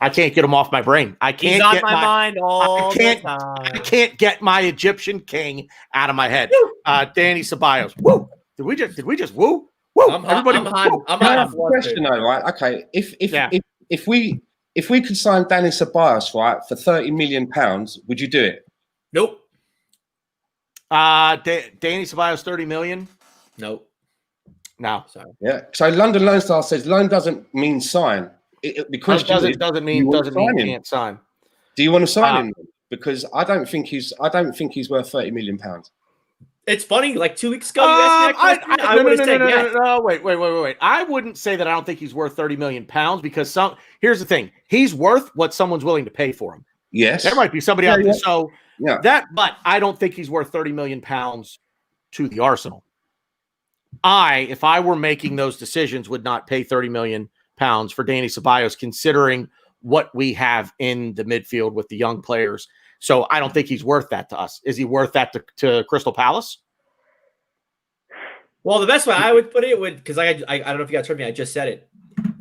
I can't get him off my brain. I can't get my mind all the time. I can't get my Egyptian king out of my head. Danny Ceballos. Woo! Did we just woo? Woo! I'm on a question though, right? Okay, if we if we could sign Danny Ceballos, right, for £30 million, would you do it? Nope. Danny Ceballos, 30 million. Nope. No, Sorry. Yeah. So London Lone Star says loan doesn't mean sign. The question doesn't mean you can't sign. Do you want to sign him? Because I don't think he's worth £30 million. It's funny. Like 2 weeks ago, you asked me that question. I would have said yes. No, wait. I wouldn't say that I don't think he's worth £30 million because here's the thing. He's worth what someone's willing to pay for him. Yes. There might be somebody out there. So yeah. But I don't think he's worth £30 million to the Arsenal. If I were making those decisions, would not pay £30 million for Danny Ceballos, considering what we have in the midfield with the young players. So I don't think he's worth that to us. Is he worth that to Crystal Palace? Well, the best way I would put it would, because I don't know if you guys heard me, I just said it.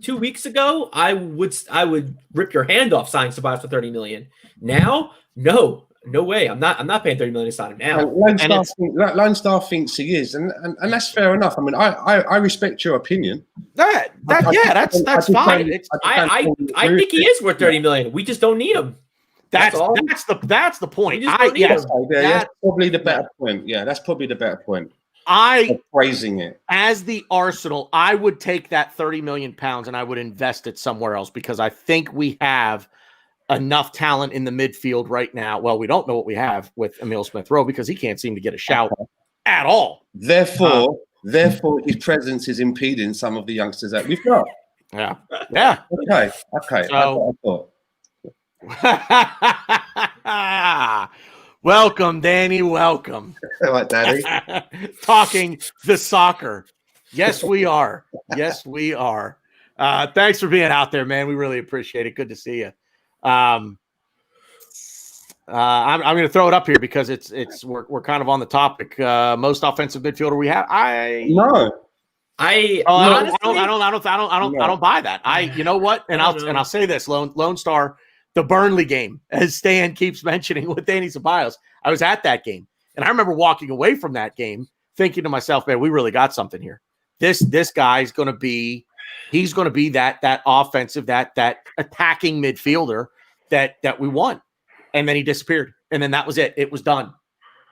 2 weeks ago, I would rip your hand off signing Ceballos for $30 million. Now, no way. I'm not paying $30 million to sign him now. Lone Star thinks he is, and that's fair enough. I mean, I respect your opinion. That's fine. I think he is worth $30 million. We just don't need him. That's the point. That's probably the better point. Yeah, that's probably the better point. Praising it as the Arsenal, I would take that £30 million and I would invest it somewhere else because I think we have enough talent in the midfield right now. Well, we don't know what we have with Emile Smith-Rowe because he can't seem to get a shout at all. Therefore, his presence is impeding some of the youngsters that we've got. Yeah. Okay. So, welcome, Danny. Welcome. All right, Danny. Talking the soccer. Yes, we are. Yes, we are. Thanks for being out there, man. We really appreciate it. Good to see you. I'm going to throw it up here because we're kind of on the topic. Most offensive midfielder we have. I don't buy that. You know what? And I'll say this, Lone Star, the Burnley game, as Stan keeps mentioning with Danny Ceballos. I was at that game, and I remember walking away from that game thinking to myself, man, we really got something here. This guy's going to be. He's going to be that offensive, that attacking midfielder that we want. And then he disappeared. And then that was it. It was done.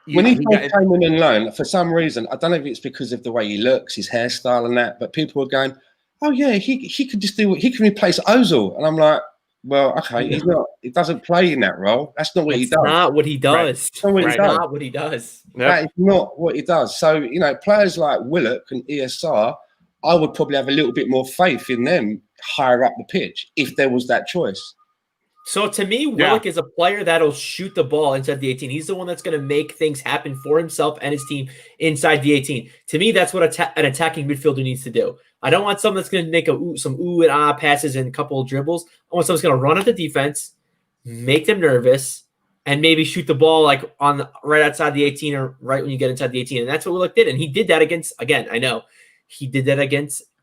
When he came in loan, for some reason, I don't know if it's because of the way he looks, his hairstyle and that, but people were going, oh, yeah, he could just he can replace Ozil. And I'm like, well, okay, he's not. He doesn't play in that role. That's not what he does. Not what he does. Right. Not what he does. Yep. That is not what he does. So, players like Willock and ESR, I would probably have a little bit more faith in them higher up the pitch if there was that choice. So to me, Willock is a player that'll shoot the ball inside the 18. He's the one that's going to make things happen for himself and his team inside the 18. To me, that's what an attacking midfielder needs to do. I don't want someone that's going to make some ooh and ah passes and a couple of dribbles. I want someone that's going to run at the defense, make them nervous, and maybe shoot the ball like right outside the 18 or right when you get inside the 18. And that's what Willock did. And he did that against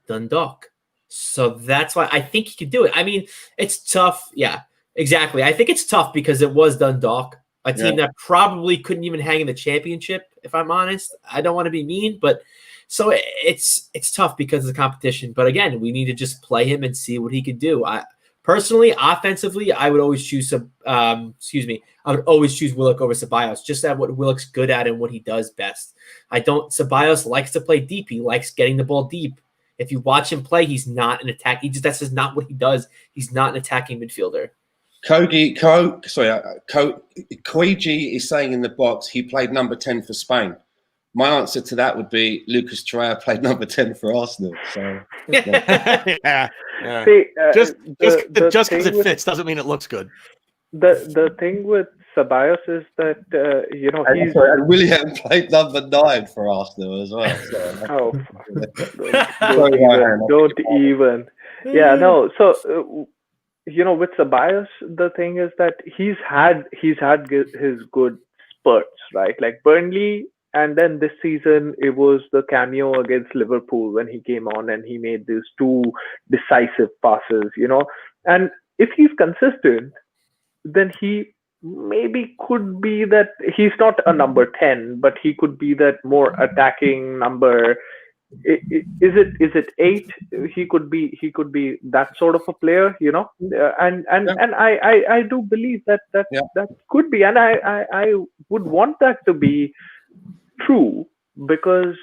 Dundalk. So that's why I think he could do it. I mean, it's tough. Yeah, exactly. I think it's tough because it was Dundalk, a team that probably couldn't even hang in the championship, if I'm honest. I don't want to be mean, but so it's tough because of the competition. But again, we need to just play him and see what he could do. Personally, offensively, I would always choose I would always choose Willock over Ceballos, just at what Willock's good at and what he does best. Ceballos likes to play deep. He likes getting the ball deep. If you watch him play, he's not an attack. That's just not what he does. He's not an attacking midfielder. Koigi is saying in the box he played number 10 for Spain. My answer to that would be Lucas Torreira played number 10 for Arsenal. So yeah. See, just because it fits doesn't mean it looks good. The thing with Ceballos is that and William played number 9 for Arsenal as well. So. Don't even. Yeah, no. So with Ceballos, the thing is that he's had his good spurts, right? Like Burnley, and then this season it was the cameo against Liverpool when he came on and he made these 2 decisive passes. And if he's consistent, then he maybe could be that he's not a number 10, but he could be that more attacking number is it 8? He could be that sort of a player, and I do believe that could be, and I would want that to be true, because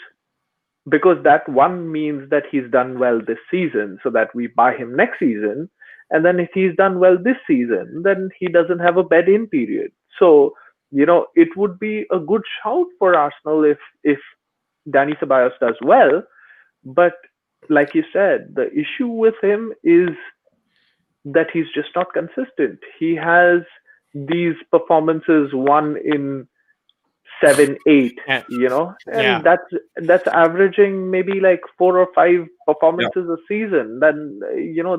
that one means that he's done well this season, so that we buy him next season. And then if he's done well this season, then he doesn't have a bed-in period. So, it would be a good shout for Arsenal if Danny Ceballos does well. But like you said, the issue with him is that he's just not consistent. He has these performances, one in 7, 8, and that's averaging maybe like 4 or 5 performances a season. Then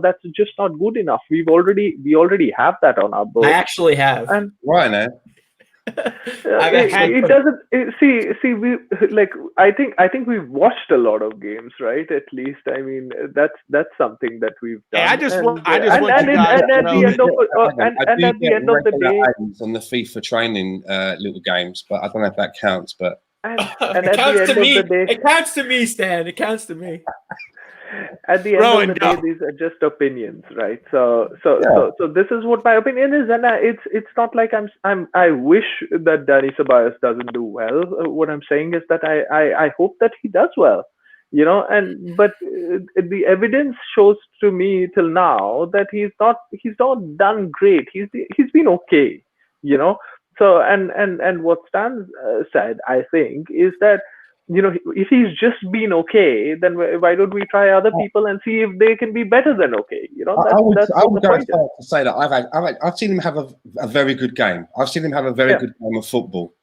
that's just not good enough. We already have that on our book. I actually have. And Right now. it doesn't see we like I think we've watched a lot of games, right? At least, I mean, that's something that we've done. Hey, I just want you guys to know and at the end of the day, on the FIFA training little games, but I don't know if that counts. But and it counts to me. It counts to me, Stan. It counts to me. At the end of the day, these are just opinions, right? So this is what my opinion is, and it's not like I wish that Danny Ceballos doesn't do well. What I'm saying is that I hope that he does well, but the evidence shows to me till now that he's not done great. He's been okay, So and what Stan said, I think, is that, if he's just been okay, then why don't we try other people and see if they can be better than okay? I would go as far to say that I've seen him have a very good game. I've seen him have a very good game of football.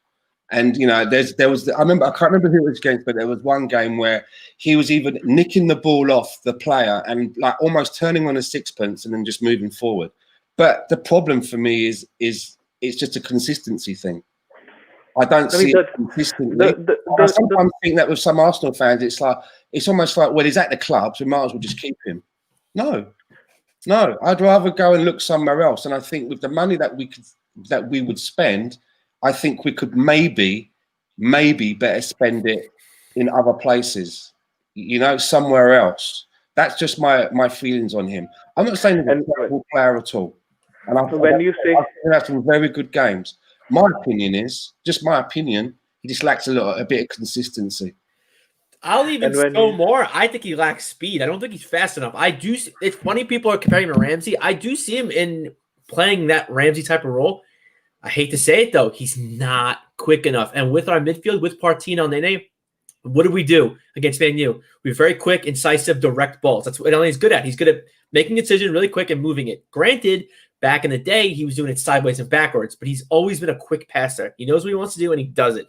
And I can't remember who it was against, but there was one game where he was even nicking the ball off the player and like almost turning on a sixpence and then just moving forward. But the problem for me is it's just a consistency thing. I don't see it consistently. I sometimes think that with some Arsenal fans, it's almost like, well, he's at the club, so we might as well just keep him. No, I'd rather go and look somewhere else. And I think with the money that we would spend, I think we could maybe better spend it in other places, somewhere else. That's just my feelings on him. I'm not saying he's a terrible player at all. And I think have some very good games. My opinion is, just my opinion, he just lacks a bit of consistency. I'll even go more. I think he lacks speed. I don't think he's fast enough. It's funny people are comparing him to Ramsey. I do see him in playing that Ramsey type of role. I hate to say it, though. He's not quick enough. And with our midfield, with Partino and Nene, what do we do against Man U? We're very quick, incisive, direct balls. That's what he's good at. He's good at making a decision really quick and moving it. Granted, back in the day, he was doing it sideways and backwards, but he's always been a quick passer. He knows what he wants to do, and he does it.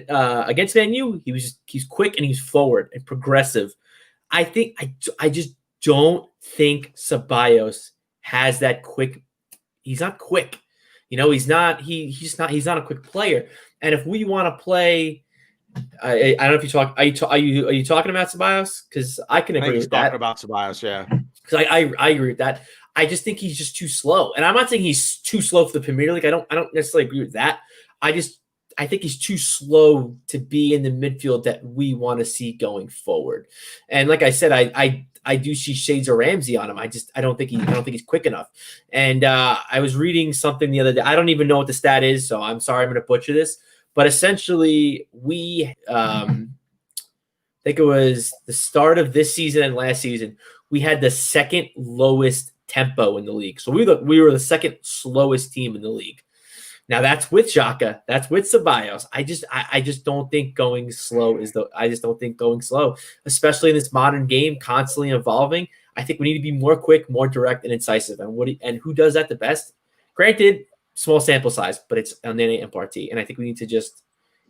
Against Man U, he's quick and he's forward and progressive. I just don't think Ceballos has that quick. He's not quick. He's not a quick player. And if we want to play, I don't know if you talk. Are you talking about Ceballos? Because I can agree with that. Talking about Ceballos, yeah. Because I agree with that. I just think he's just too slow. And I'm not saying he's too slow for the Premier League. I don't necessarily agree with that. I think he's too slow to be in the midfield that we want to see going forward. And like I said, I do see shades of Ramsey on him. I don't think he's quick enough. And I was reading something the other day. I don't even know what the stat is, so I'm sorry, I'm going to butcher this. But essentially, we think it was the start of this season and last season, we had the second lowest tempo in the league. So we were the second slowest team in the league. Now that's with Xhaka, that's with Ceballos. I just don't think going slow, especially in this modern game, constantly evolving. I think we need to be more quick, more direct, and incisive. And who does that the best? Granted, small sample size, but it's El Nene and Partey. And I think we need to just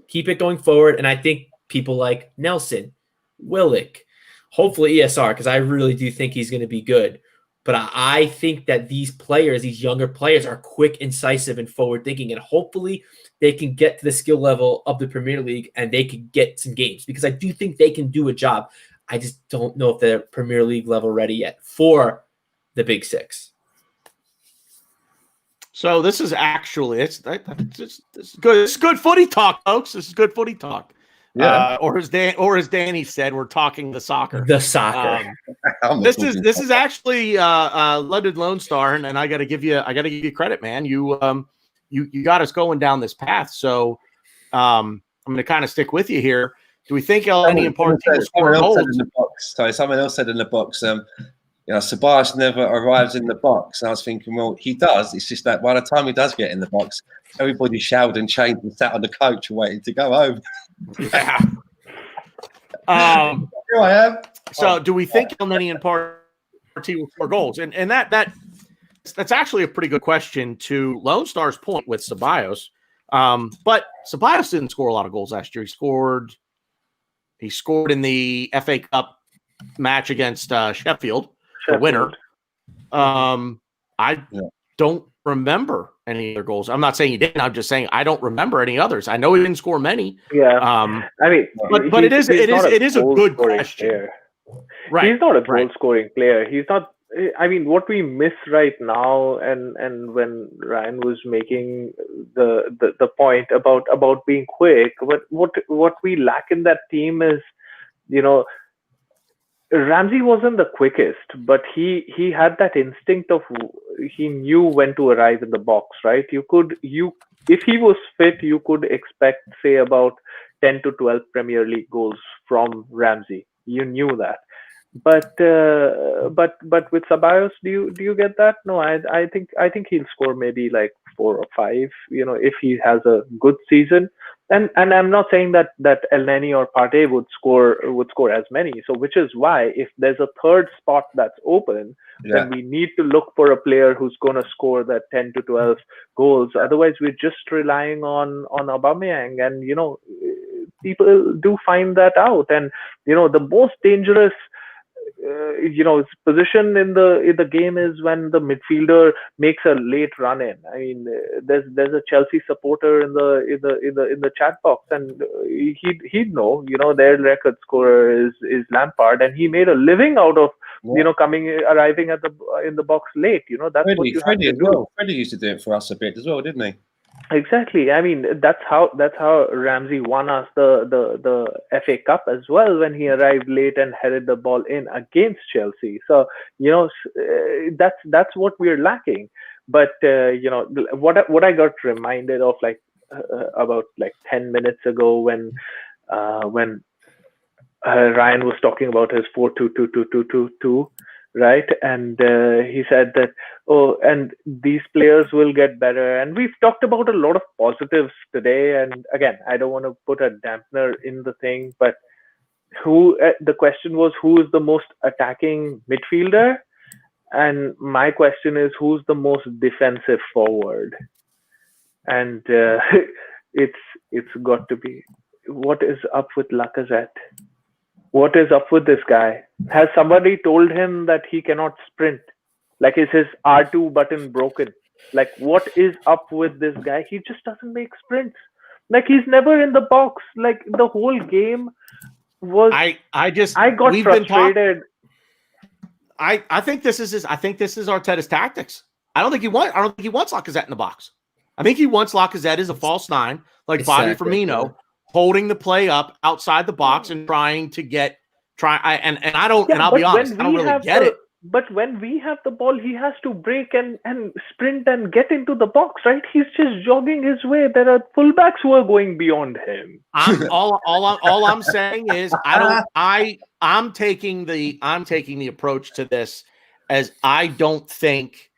keep it going forward. And I think people like Nelson, Willock, hopefully ESR, because I really do think he's going to be good. But I think that these younger players, are quick, incisive, and forward-thinking, and hopefully they can get to the skill level of the Premier League and they can get some games, because I do think they can do a job. I just don't know if they're Premier League level ready yet for the Big Six. So this is actually it's good. It's good footy talk, folks. This is good footy talk. Yeah. Or as Danny said, we're talking the soccer. The soccer. This is actually London Lone Star, and I got to give you credit, man. You got us going down this path. So I'm going to kind of stick with you here. Do we think Elneny and Partey will score goals? Someone else said in the box, Ceballos never arrives in the box. And I was thinking, well, he does. It's just that by the time he does get in the box, everybody showered and changed and sat on the coach waiting to go home. Yeah. Here I am. So do we think Elneny and Partey will score goals? And that's actually a pretty good question to Lone Star's point with Ceballos. But Ceballos didn't score a lot of goals last year. He scored in the FA Cup match against Sheffield, the winner. I don't remember any other goals. I'm not saying he didn't. I'm just saying I don't remember any others. I know he didn't score many. Yeah. I mean, but it is a good question. Player. Right. He's not a goal scoring player. He's not. I mean, what we miss right now, and when Ryan was making the point about being quick, what we lack in that team is, Ramsey wasn't the quickest, but he had that instinct of, he knew when to arrive in the box, right? If he was fit, you could expect, say, about 10 to 12 Premier League goals from Ramsey. You knew that. But with Ceballos, do you get that? No, I think he'll score maybe like 4 or 5. If he has a good season, and I'm not saying that Elneny or Partey would score as many. So which is why if there's a third spot that's open, then we need to look for a player who's going to score that 10 to 12 goals. Otherwise, we're just relying on Aubameyang, and people do find that out. And the most dangerous position in the game is when the midfielder makes a late run in. I mean, there's a Chelsea supporter in the chat box, and he'd know, their record scorer is Lampard, and he made a living out of arriving in the box late. That's what you have to do. Freddie used to do it for us a bit as well, didn't he? Exactly. I mean, that's how Ramsey won us the FA Cup as well, when he arrived late and headed the ball in against Chelsea. So that's what we're lacking. But what I got reminded of about 10 minutes ago when Ryan was talking about his 4-2-2-2-2-2. Right, and he said that, and these players will get better. And we've talked about a lot of positives today. And again, I don't want to put a dampener in the thing, but the question was, who is the most attacking midfielder? And my question is, who's the most defensive forward? And it's got to be, what is up with Lacazette? What is up with this guy? Has somebody told him that he cannot sprint? Is his R2 button broken? What is up with this guy? He just doesn't make sprints. He's never in the box. The whole game was. I got frustrated. I think this is Arteta's tactics. I don't think he wants Lacazette in the box. I think he wants Lacazette as a false nine, like Bobby Firmino, holding the play up outside the box and trying to and I'll be honest, I don't really get it. But when we have the ball, he has to break and sprint and get into the box, right? He's just jogging his way. There are fullbacks who are going beyond him. All I'm saying is I'm taking the approach to this as I don't think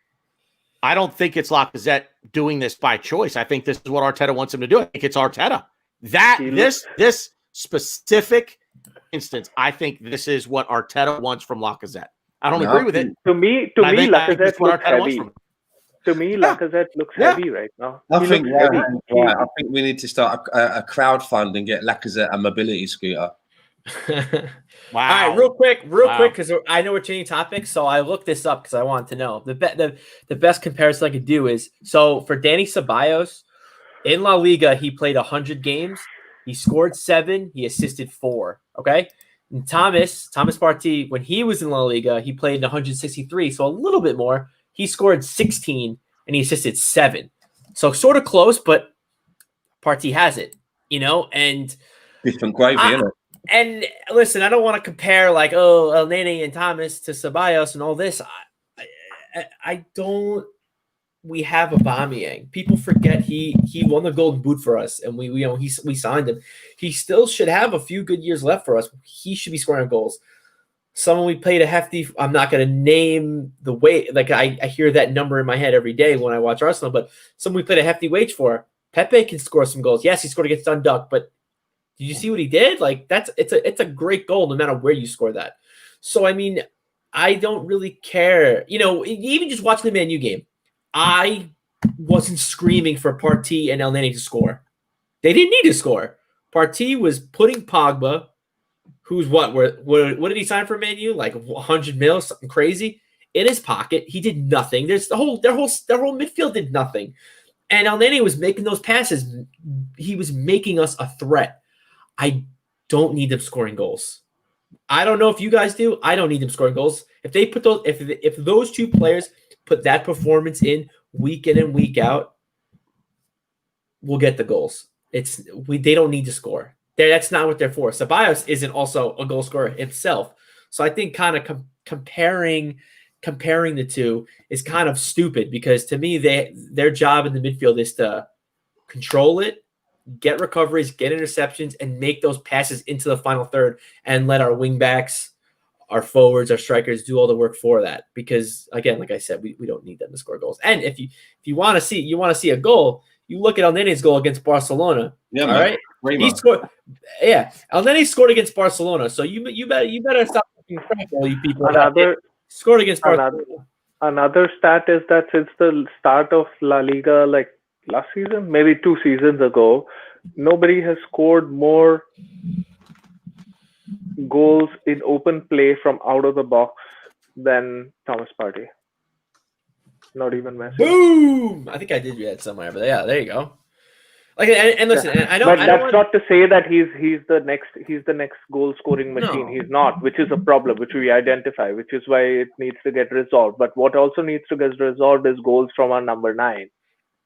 it's Lacazette doing this by choice. I think this is what Arteta wants him to do. I think it's Arteta. This specific instance, I think this is what Arteta wants from Lacazette. I don't agree with it. To me, Lacazette looks heavy. To me, Lacazette looks heavy right now. I think we need to start a crowdfund and get Lacazette a mobility scooter. Wow. All right, real quick, because I know we're changing topics, so I looked this up because I wanted to know. The best comparison I could do is, so for Dani Ceballos, in La Liga, he played 100 games. He scored 7. He assisted 4. Okay. And Thomas Partey, when he was in La Liga, he played in 163, so a little bit more. He scored 16 and he assisted 7. So sort of close, but Partey has it, And Different gravy, isn't it? And listen, I don't want to compare like, El Nene and Thomas to Ceballos and all this. I don't. We have Aubameyang. People forget he won the Golden Boot for us, and we signed him. He still should have a few good years left for us. He should be scoring goals. Someone we paid a hefty. I'm not going to name the weight. Like I hear that number in my head every day when I watch Arsenal. But someone we paid a hefty wage for. Pepe can score some goals. Yes, he scored against Dundalk, but did you see what he did? Like it's a great goal no matter where you score that. So I mean, I don't really care. Even just watching the Man U game. I wasn't screaming for Partey and El Nene to score. They didn't need to score. Partey was putting Pogba, who's what did he sign for Man U? Like 100 mil, something crazy, in his pocket. He did nothing. Their whole midfield did nothing. And El Nene was making those passes. He was making us a threat. I don't need them scoring goals. I don't know if you guys do. I don't need them scoring goals. If they put those, if those two players put that performance in week in and week out, we'll get the goals. They don't need to score. That's not what they're for. Ceballos isn't also a goal scorer himself. So I think kind of comparing the two is kind of stupid because to me their job in the midfield is to control it, get recoveries, get interceptions, and make those passes into the final third and let our wingbacks, our forwards, our strikers do all the work for that. Because again, like I said, we don't need them to score goals. And if you want to see a goal, you look at El Nene's goal against Barcelona. Yeah, all right. He scored. Yeah, El Nene scored against Barcelona. So you better stop looking crap, all you people. Scored against Barcelona. Another stat is that since the start of La Liga, like last season, maybe 2 seasons ago, nobody has scored more goals in open play from out of the box than Thomas Partey. Not even Messi. Boom! I think I did read that somewhere, but yeah, there you go. Like, and listen, and I don't. But that's not to say that he's the next goal scoring machine. No. He's not, which is a problem, which we identify, which is why it needs to get resolved. But what also needs to get resolved is goals from our number 9.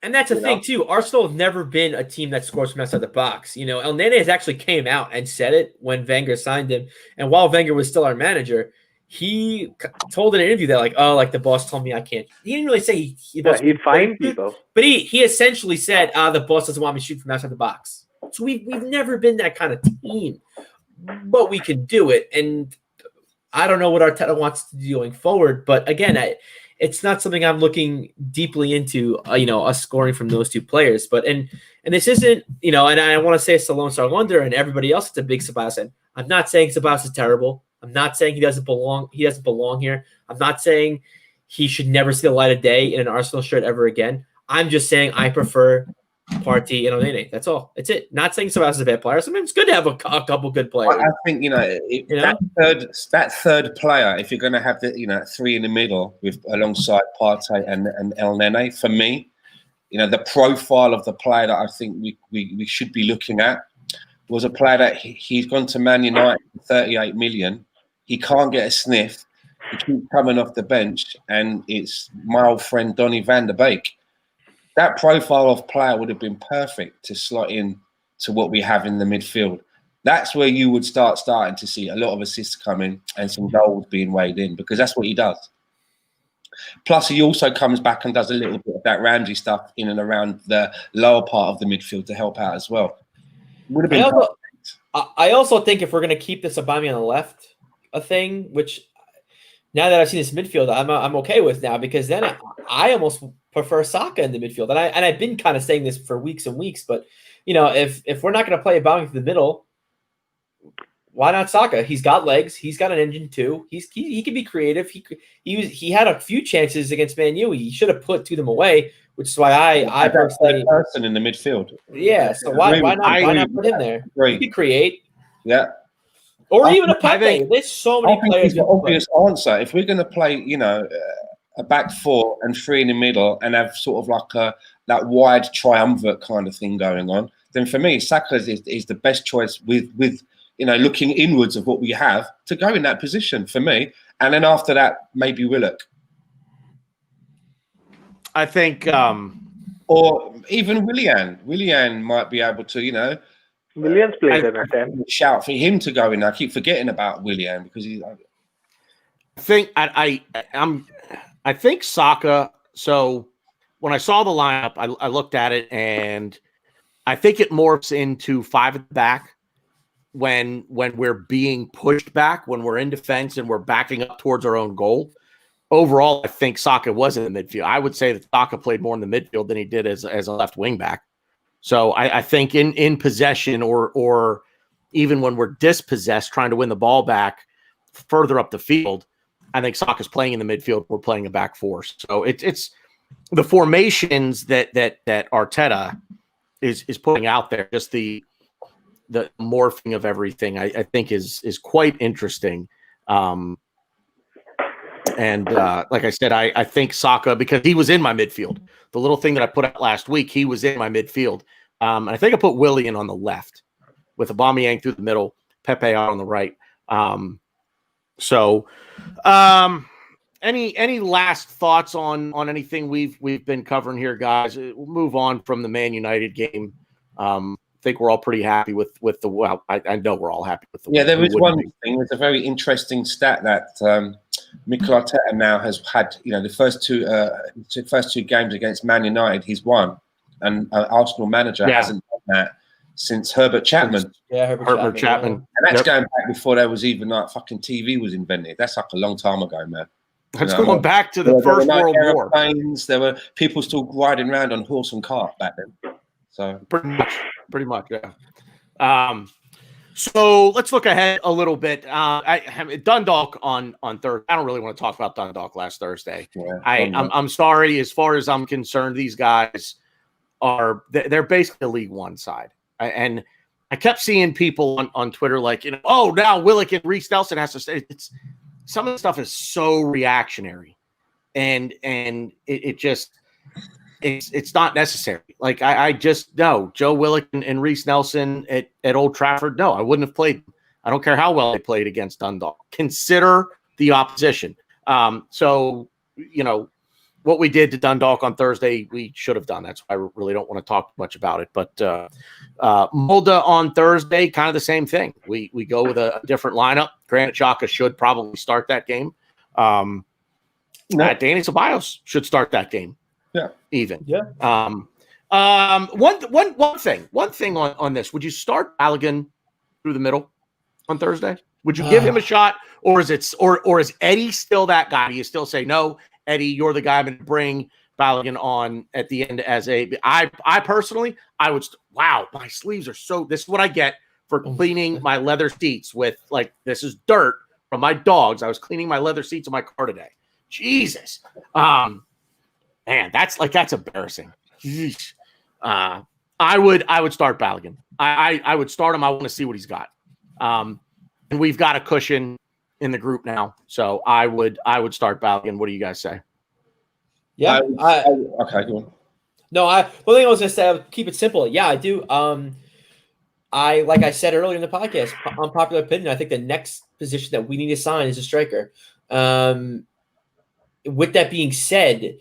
And that's the thing too. Arsenal have never been a team that scores from outside the box. El Nene has actually came out and said it when Wenger signed him, and while Wenger was still our manager, he told in an interview that like the boss told me I can't. He didn't really say he'd find people, but he essentially said the boss doesn't want me to shoot from outside the box. So we've never been that kind of team, but we can do it. And I don't know what Arteta wants to do going forward, but again, it's not something I'm looking deeply into, us scoring from those two players. But and this isn't, and I want to say it's the Lone Star Wonder and everybody else is a big Ceballos fan. I'm not saying Ceballos is terrible. I'm not saying he doesn't belong here. I'm not saying he should never see the light of day in an Arsenal shirt ever again. I'm just saying I prefer Partey and El Nene. That's all. It's it. Not saying Ceballos is a bad player. Sometimes it's good to have a couple good players. I think that third player, if you're going to have the 3 in the middle with alongside Partey and El Nene, for me, the profile of the player that I think we should be looking at was a player that he's gone to Man United for 38 million. He can't get a sniff. He keeps coming off the bench, and it's my old friend Donny van der Beek. That profile of player would have been perfect to slot in to what we have in the midfield. That's where you would starting to see a lot of assists coming and some goals being weighed in, because that's what he does. Plus, he also comes back and does a little bit of that Ramsey stuff in and around the lower part of the midfield to help out as well. Would have been. I also think if we're going to keep this Aubameyang on the left a thing, which now that I've seen this midfield, I'm okay with now, because then I almost prefer Saka in the midfield, and I've been kind of saying this for weeks and weeks, but if we're not going to play Aubameyang through the middle, why not Saka? He's got legs. He's got an engine too. He can be creative. He had a few chances against Man U. He should have put 2 of them away, which is why I personally person in the midfield. Yeah, so why not put him there? He could create. Yeah. Or even a Pepe. There's so many players. The obvious answer. If we're going to play, a back 4 and 3 in the middle and have sort of like that wide triumvirate kind of thing going on, then for me, Saka is the best choice with looking inwards of what we have to go in that position for me. And then after that, maybe Willock. I think, or even Willian. Willian might be able to, Williams played an attempt. Shout for him to go in. I keep forgetting about Willian because he's. I think Saka. So when I saw the lineup, I looked at it, and I think it morphs into 5 at the back when we're being pushed back, when we're in defense and we're backing up towards our own goal. Overall, I think Saka was in the midfield. I would say that Saka played more in the midfield than he did as a left wing back. So I think in possession or even when we're dispossessed, trying to win the ball back further up the field, I think Saka's playing in the midfield. We're playing a back four. So it's the formations that Arteta is putting out there. Just the morphing of everything, I think is quite interesting. And like I said, I think Saka, because he was in my midfield. The little thing that I put out last week, he was in my midfield. And I think I put Willian on the left with Aubameyang through the middle, Pepe out on the right. Any last thoughts on anything we've been covering here, guys? We'll move on from the Man United game. I think we're all pretty happy with the. Well, I know we're all happy with the. Yeah, there is one thing. There's a very interesting stat that Mikel Arteta now has had. The first two games against Man United, he's won, and Arsenal manager hasn't done that since Herbert Chapman. Herbert Chapman. And that's going back before there was even like fucking TV was invented. That's like a long time ago, man. That's going back to the First World War. There were people still riding around on horse and cart back then. So pretty much, yeah. So let's look ahead a little bit. Dundalk on Thursday. I don't really want to talk about Dundalk last Thursday. Yeah, I'm sorry. As far as I'm concerned, these guys they're basically the League One side. And I kept seeing people on Twitter like, now Willock and Reece Nelson has to stay. Some of the stuff is so reactionary, and it just it's not necessary. Like I just no Joe Willock and Reece Nelson at Old Trafford. No, I wouldn't have played. I don't care how well they played against Dundalk. Consider the opposition. So what we did to Dundalk on Thursday, we should have done. That's why I really don't want to talk much about it. But Molde on Thursday, kind of the same thing. We go with a different lineup. Granit Xhaka should probably start that game. Danny Ceballos should start that game. Yeah. Even. Yeah. One thing on this. Would you start Balogun through the middle on Thursday? Would you give him a shot, or is Eddie still that guy? Do you still say no? Eddie, you're the guy I'm going to bring Balogun on at the end as I personally, I would, wow, my sleeves are so, this is what I get for cleaning my leather seats with, like, this is dirt from my dogs. I was cleaning my leather seats in my car today. Jesus. Man, that's embarrassing. I would start Balogun. I would start him. I want to see what he's got. And we've got a cushion in the group now, so I would start Balogun. What do you guys say? Yeah, okay, go on. No, one thing I was gonna say, I would keep it simple. Yeah, I do. Like I said earlier in the podcast, unpopular opinion, I think the next position that we need to sign is a striker. With that being said,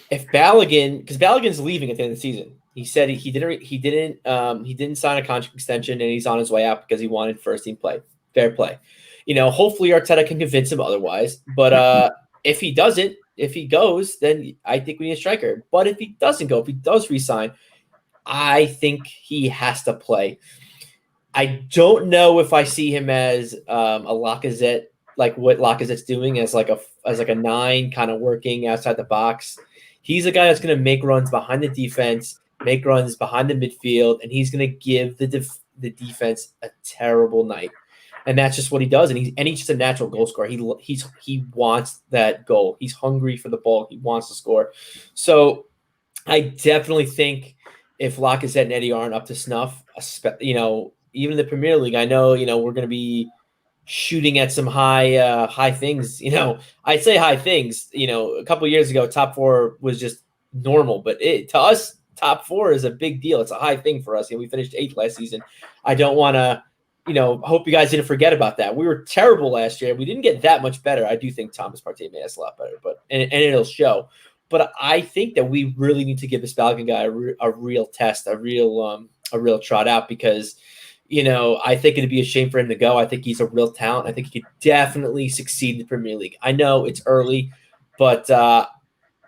if Balogun, because Balogun's leaving at the end of the season, he said he didn't sign a contract extension, and he's on his way out because he wanted first team play. Fair play. Hopefully Arteta can convince him otherwise. But if he doesn't, if he goes, then I think we need a striker. But if he doesn't go, if he does resign, I think he has to play. I don't know if I see him as a Lacazette, like what Lacazette's doing as like a 9, kind of working outside the box. He's a guy that's going to make runs behind the defense, make runs behind the midfield, and he's going to give the defense a terrible night. And that's just what he does. And he's just a natural goal scorer. He wants that goal. He's hungry for the ball. He wants to score. So I definitely think if Lacazette and Eddie aren't up to snuff, even in the Premier League, I know, we're going to be shooting at some high things. I'd say high things. A couple of years ago, top 4 was just normal. But to us, top 4 is a big deal. It's a high thing for us. We finished 8th last season. I don't want to, hope you guys didn't forget about that. We were terrible last year. We didn't get that much better. I do think Thomas Partey made us a lot better, and it'll show. But I think that we really need to give this Balogun guy a real test, a real real trot out because, I think it'd be a shame for him to go. I think he's a real talent. I think he could definitely succeed in the Premier League. I know it's early, but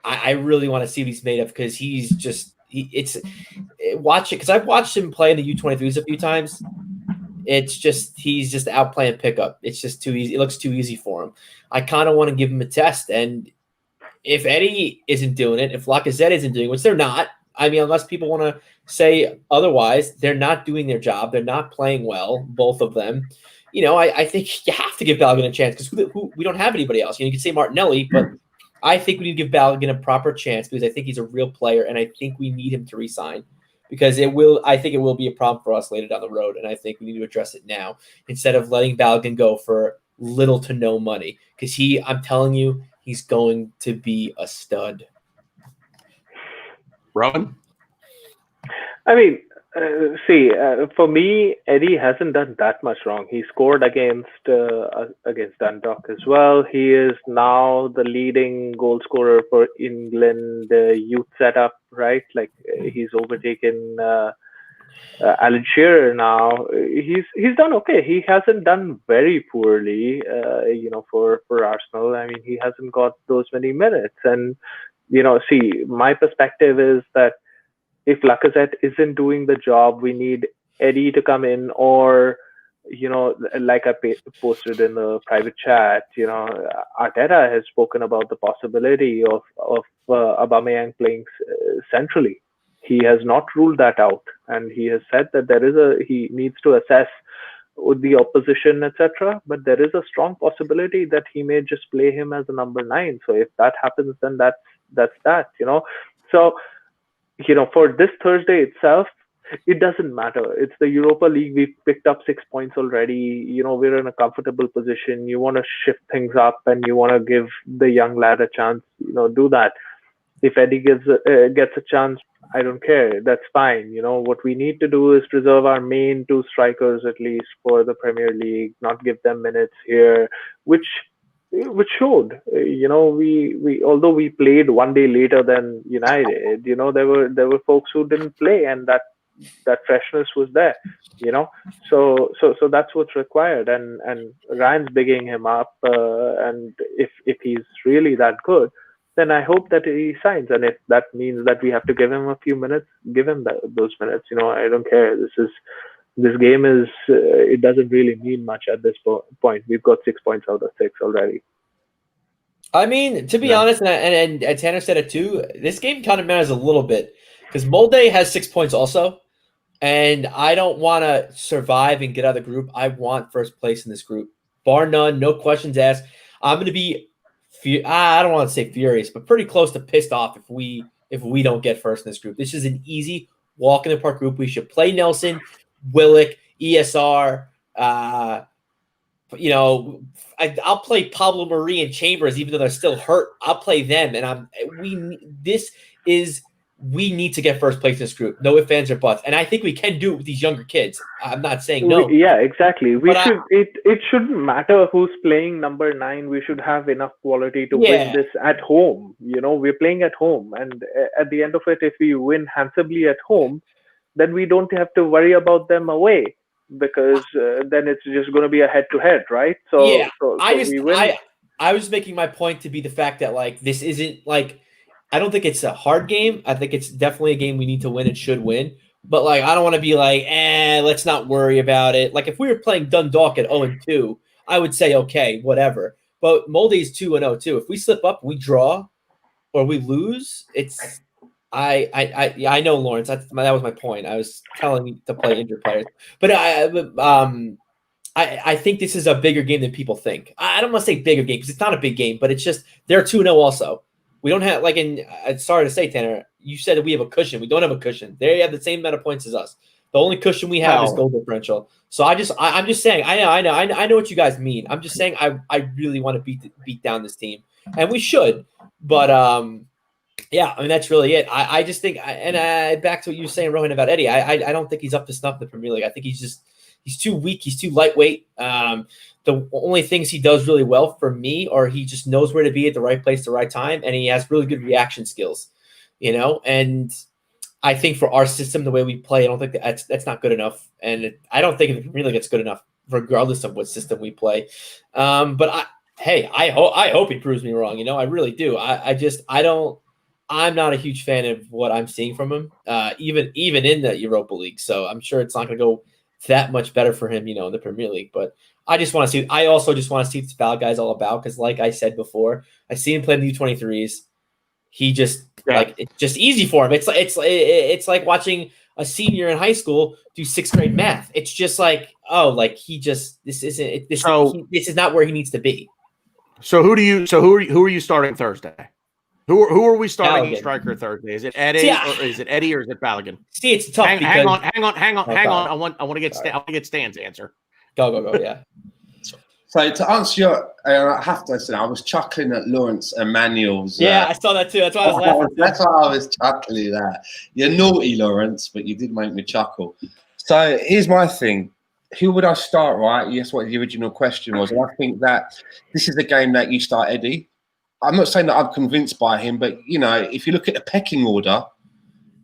I really want to see what he's made of because he's just watch it because I've watched him play in the U23s a few times. It's just he's just out playing pickup. It's just too easy. It looks too easy for him. I kind of want to give him a test, and if Eddie isn't doing it, if Lacazette isn't doing it, which they're not, I mean, unless people want to say otherwise, they're not doing their job. They're not playing well, both of them. I think you have to give Balogun a chance because we don't have anybody else. You can say Martinelli, but I think we need to give Balogun a proper chance because I think he's a real player, and I think we need him to resign because I think it will be a problem for us later down the road, and I think we need to address it now instead of letting Balogun go for little to no money because I'm telling you, he's going to be a stud. Rowan? I mean, for me, Eddie hasn't done that much wrong. He scored against Dundalk as well. He is now the leading goal scorer for England youth setup, right? Like he's overtaken Alan Shearer now. He's done okay. He hasn't done very poorly, for Arsenal. I mean, he hasn't got those many minutes. And my perspective is that if Lacazette isn't doing the job, we need Eddie to come in, or like I posted in the private chat, Arteta has spoken about the possibility of Aubameyang playing centrally. He has not ruled that out, and he has said that he needs to assess with the opposition, etc. But there is a strong possibility that he may just play him as a number 9. So if that happens, then that's that. So for this Thursday itself, it doesn't matter. It's the Europa League. We've picked up 6 points already. We're in a comfortable position. You want to shift things up, and you want to give the young lad a chance. Do that. If Eddie gets a chance, I don't care. That's fine. What we need to do is preserve our main 2 strikers at least for the Premier League, not give them minutes here, which showed. We although we played one day later than United, there were folks who didn't play, and that freshness was there. So that's what's required. And Ryan's bigging him up, and if he's really that good, then I hope that he signs. And if that means that we have to give him a few minutes, give him those minutes. I don't care. This game is, it doesn't really mean much at this point. We've got 6 points out of 6 already. I mean, to be honest, and Tanner said it too, this game kind of matters a little bit because Molde has 6 points also. And I don't want to survive and get out of the group. I want first place in this group. Bar none, no questions asked. I'm going to be I don't want to say furious, but pretty close to pissed off if we don't get first in this group. This is an easy walk in the park group. We should play Nelson, Willock, ESR. I'll play Pablo Marie and Chambers, even though they're still hurt. I'll play them, and we need to get first place in this group. No ifs, ands, or buts. And I think we can do it with these younger kids. I'm not saying no. Yeah, exactly. It shouldn't matter who's playing number 9. We should have enough quality to win this at home. We're playing at home. And at the end of it, if we win handsomely at home, then we don't have to worry about them away because then it's just going to be a head-to-head, right? So we win. I was making my point to be the fact that, this isn't, I don't think it's a hard game. I think it's definitely a game we need to win and should win. But, I don't want to be let's not worry about it. If we were playing Dundalk at 0-2, I would say, okay, whatever. But Molde's 2-0 too. If we slip up, we draw, or we lose, it's – I know, Lawrence. That was my point. I was telling you to play injured players. But I think this is a bigger game than people think. I don't want to say bigger game because it's not a big game, but it's just they're 2-0 also. We don't have sorry to say, Tanner, you said that we have a cushion. We don't have a cushion. They have the same amount of points as us. The only cushion we have is goal differential. So I'm just saying. I know what you guys mean. I'm just saying I really want to beat down this team, and we should. But yeah, I mean that's really it. I just think, back to what you were saying, Rohan, about Eddie. I don't think he's up to snuff in the Premier League. I think he's too weak. He's too lightweight. The only things he does really well for me are he just knows where to be at the right place, the right time, and he has really good reaction skills, and I think for our system, the way we play, I don't think that's not good enough, and I don't think it really gets good enough, regardless of what system we play. But I hope he proves me wrong. I really do. I'm not a huge fan of what I'm seeing from him, even in the Europa League. So I'm sure it's not going to go that much better for him, in the Premier League. But I also just want to see what this Val guy's all about, because, like I said before, I see him play in the U23s. He just it's just easy for him. It's like watching a senior in high school do 6th grade math. It's just like, this is not where he needs to be. So who are you starting Thursday? Who are we starting in striker Thursday? Is it Eddie or is it Balogun? See, it's tough. Hang on. I want to get Stan's answer. Go. Yeah. So to answer your, I have to say, I was chuckling at Lawrence Emmanuel's. I saw that too. That's why I was laughing. That's why I was chuckling at. You're naughty, Lawrence, but you did make me chuckle. So here's my thing. Who would I start, right? Yes, what the original question was. And I think that this is a game that you start Eddie. I'm not saying that I'm convinced by him, but if you look at the pecking order,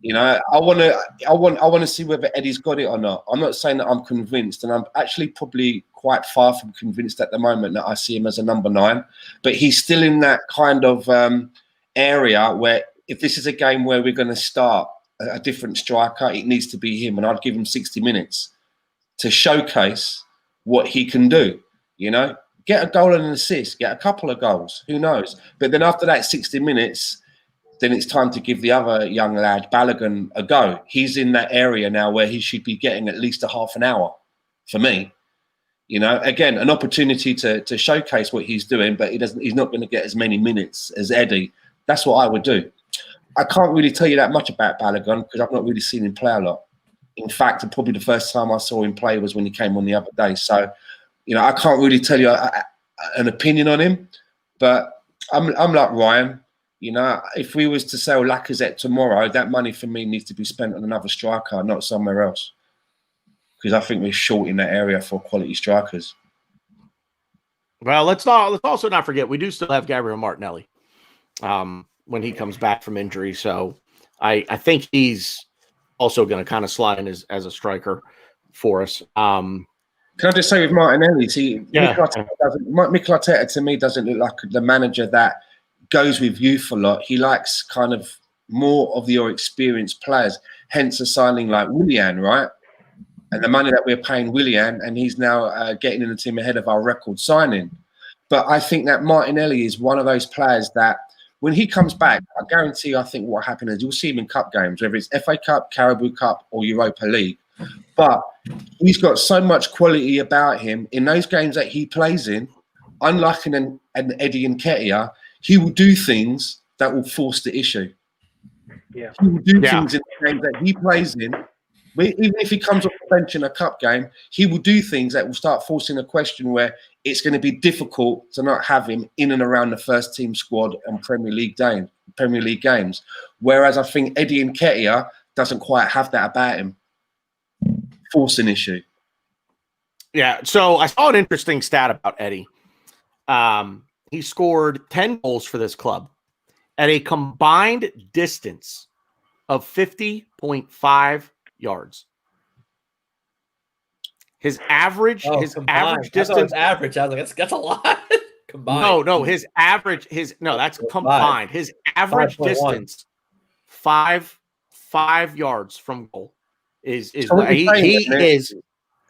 I want to see whether Eddie's got it or not. I'm not saying that I'm convinced, and I'm actually probably quite far from convinced at the moment that I see him as a number 9. But he's still in that kind of area where if this is a game where we're going to start a different striker, it needs to be him, and I'd give him 60 minutes to showcase what he can do. Get a goal and an assist, get a couple of goals, who knows? But then after that 60 minutes, then it's time to give the other young lad, Balogun, a go. He's in that area now where he should be getting at least a half an hour, for me. Again, an opportunity to showcase what he's doing, but he's not going to get as many minutes as Eddie. That's what I would do. I can't really tell you that much about Balogun because I've not really seen him play a lot. In fact, probably the first time I saw him play was when he came on the other day. So, I can't really tell you an opinion on him, but I'm like Ryan. If we was to sell Lacazette tomorrow, that money for me needs to be spent on another striker, not somewhere else. Because I think we're short in that area for quality strikers. Well, let's also not forget we do still have Gabriel Martinelli when he comes back from injury. So I think he's also going to kind of slide in as a striker for us. Can I just say with Martinelli, Mikel Arteta to me doesn't look like the manager that goes with youth a lot. He likes kind of more of your experienced players, hence a signing like Willian, right? And the money that we're paying Willian, and he's now getting in the team ahead of our record signing. But I think that Martinelli is one of those players that when he comes back, I guarantee I think what happened is you'll see him in cup games, whether it's FA Cup, Carabao Cup or Europa League. But he's got so much quality about him in those games that he plays in, unlike an Eddie Nketiah, he will do things that will force the issue. Yeah. He will do things in the games that he plays in. Even if he comes off the bench in a cup game, he will do things that will start forcing a question where it's going to be difficult to not have him in and around the first team squad on Premier League games. Whereas I think Eddie Nketiah doesn't quite have that about him. Force an issue. Yeah, so I saw an interesting stat about Eddie. He scored 10 goals for this club at a combined distance of 50.5 yards. His average distance. Average. I was like, that's a lot. Combined. No, his average. That's combined. His average 5.1. distance, five yards from goal. Is So he is.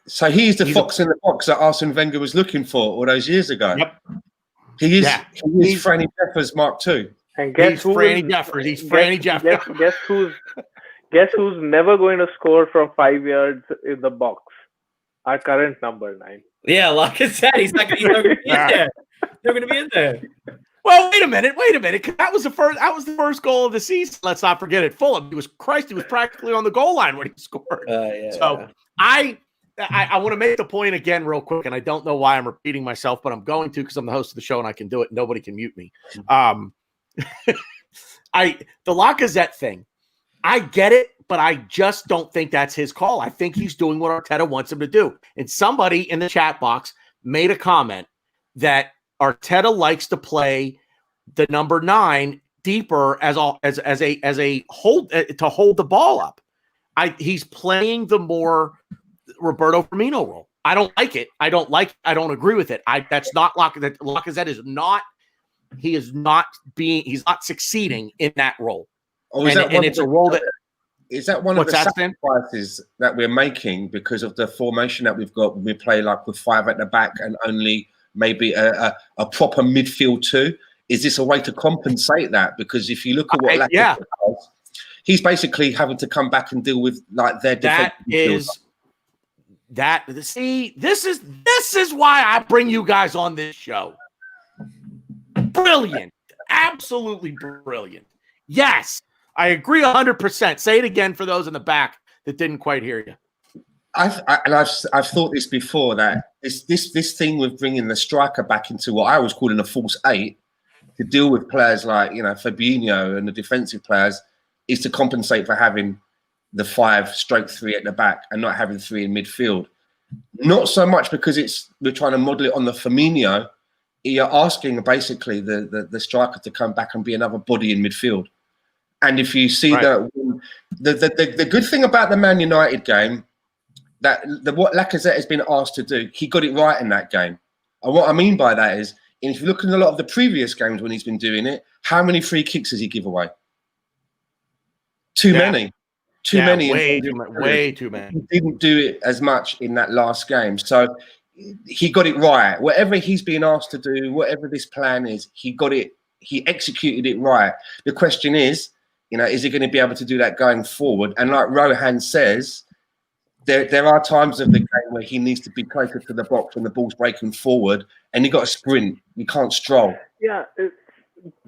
So he's the fox in the box that Arsene Wenger was looking for all those years ago. Yep. He is Franny Jeffers Mark II. And guess He's Franny Jeffers. He's Franny Jeffers. Guess who's never going to score from 5 yards in the box? Our current number 9. Yeah, like I said, he's not going to be in there. They're going to be in there. Well, wait a minute. That was the first goal of the season. Let's not forget it. Fulham. He was practically on the goal line when he scored. I want to make the point again real quick, and I don't know why I'm repeating myself, but I'm going to because I'm the host of the show and I can do it. Nobody can mute me. The Lacazette thing, I get it, but I just don't think that's his call. I think he's doing what Arteta wants him to do. And somebody in the chat box made a comment that Arteta likes to play the number 9 deeper as a hold to hold the ball up. He's playing the more Roberto Firmino role. I don't like it. I don't agree with it. That's not Lacazette. Lacazette is not. He's not succeeding in that role. Oh, and it's a role that. Is that one of the sacrifices that we're making because of the formation that we've got? We play like with 5 at the back and only maybe a proper midfield 2. Is this a way to compensate that? Because if you look at what Lacazette does, he's basically having to come back and deal with like their defense. This is why I bring you guys on this show. Brilliant. Absolutely brilliant. Yes, I agree 100%. Say it again for those in the back that didn't quite hear you. I've thought this before, that this thing with bringing the striker back into what I was calling a false 8 to deal with players like, Fabinho and the defensive players is to compensate for having the 5/3 at the back and not having 3 in midfield. Not so much because we're trying to model it on the Firmino. You're asking basically the striker to come back and be another body in midfield. And if you see that the good thing about the Man United game, what Lacazette has been asked to do, he got it right in that game. And what I mean by that is, if you look at a lot of the previous games when he's been doing it, how many free kicks does he give away? Too many. Too many. Way too many. He didn't do it as much in that last game. So he got it right. Whatever he's been asked to do, whatever this plan is, he got it. He executed it right. The question is, is he going to be able to do that going forward? And like Rohan says, there are times of the game where he needs to be closer to the box when the ball's breaking forward, and you got to sprint. You can't stroll. Yeah,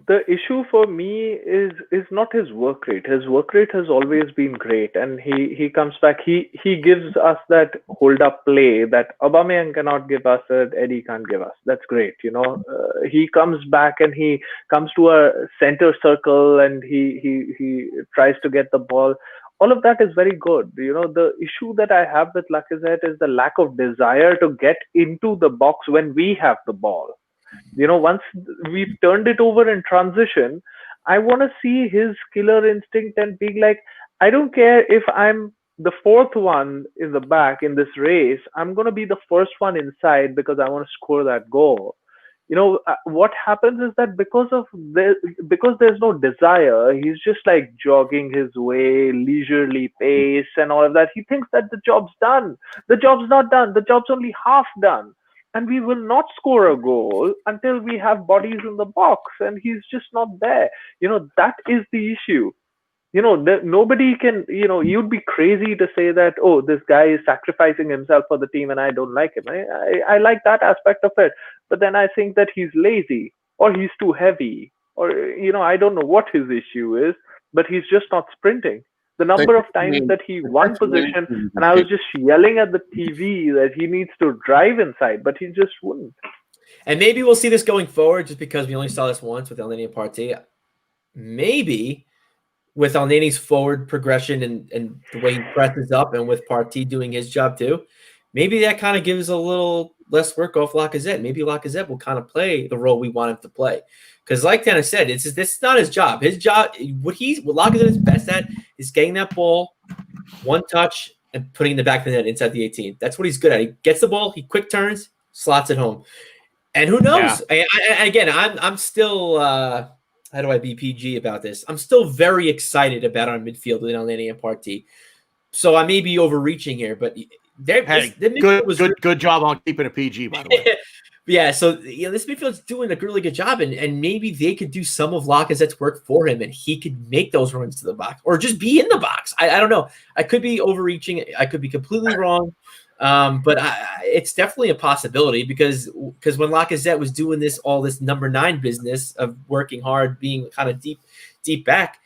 the issue for me is not his work rate. His work rate has always been great, and he comes back. He gives us that hold up play that Aubameyang cannot give us, that Eddie can't give us. That's great. He comes back and he comes to a center circle and he tries to get the ball. All of that is very good. The issue that I have with Lacazette is the lack of desire to get into the box when we have the ball. Once we've turned it over in transition, I want to see his killer instinct and being like, I don't care if I'm the 4th one in the back in this race, I'm going to be the first one inside because I want to score that goal. What happens is that because there's no desire, he's just like jogging his way, leisurely pace and all of that. He thinks that the job's done. The job's not done. The job's only half done. And we will not score a goal until we have bodies in the box, and he's just not there. That is the issue. Nobody can, you'd be crazy to say that, oh, this guy is sacrificing himself for the team and I don't like him. I like that aspect of it. But then I think that he's lazy, or he's too heavy, or, I don't know what his issue is, but he's just not sprinting. The number of times that he won position, and I was just yelling at the TV that he needs to drive inside, but he just wouldn't. And maybe we'll see this going forward, just because we only saw this once with Elneny and Partey. Maybe with Elneny's forward progression and the way he presses up, and with Partey doing his job too, maybe that kind of gives a little less work off Lacazette. Maybe Lacazette will kind of play the role we want him to play. Because like Tanner said, this is not his job. His job, what Lacazette is best at, is getting that ball, one touch, and putting it in the back of the net inside the 18. That's what he's good at. He gets the ball, he quick turns, slots it home. And who knows? Yeah. Again, I'm still, how do I be PG about this? I'm still very excited about our midfield with Elneny and Partey. So I may be overreaching here, but good job on keeping a PG, by the way. Yeah, so this midfield's doing a really good job, and maybe they could do some of Lacazette's work for him, and he could make those runs to the box, or just be in the box. I don't know. I could be overreaching. I could be completely wrong, but it's definitely a possibility because when Lacazette was doing all this number 9 business of working hard, being kind of deep back,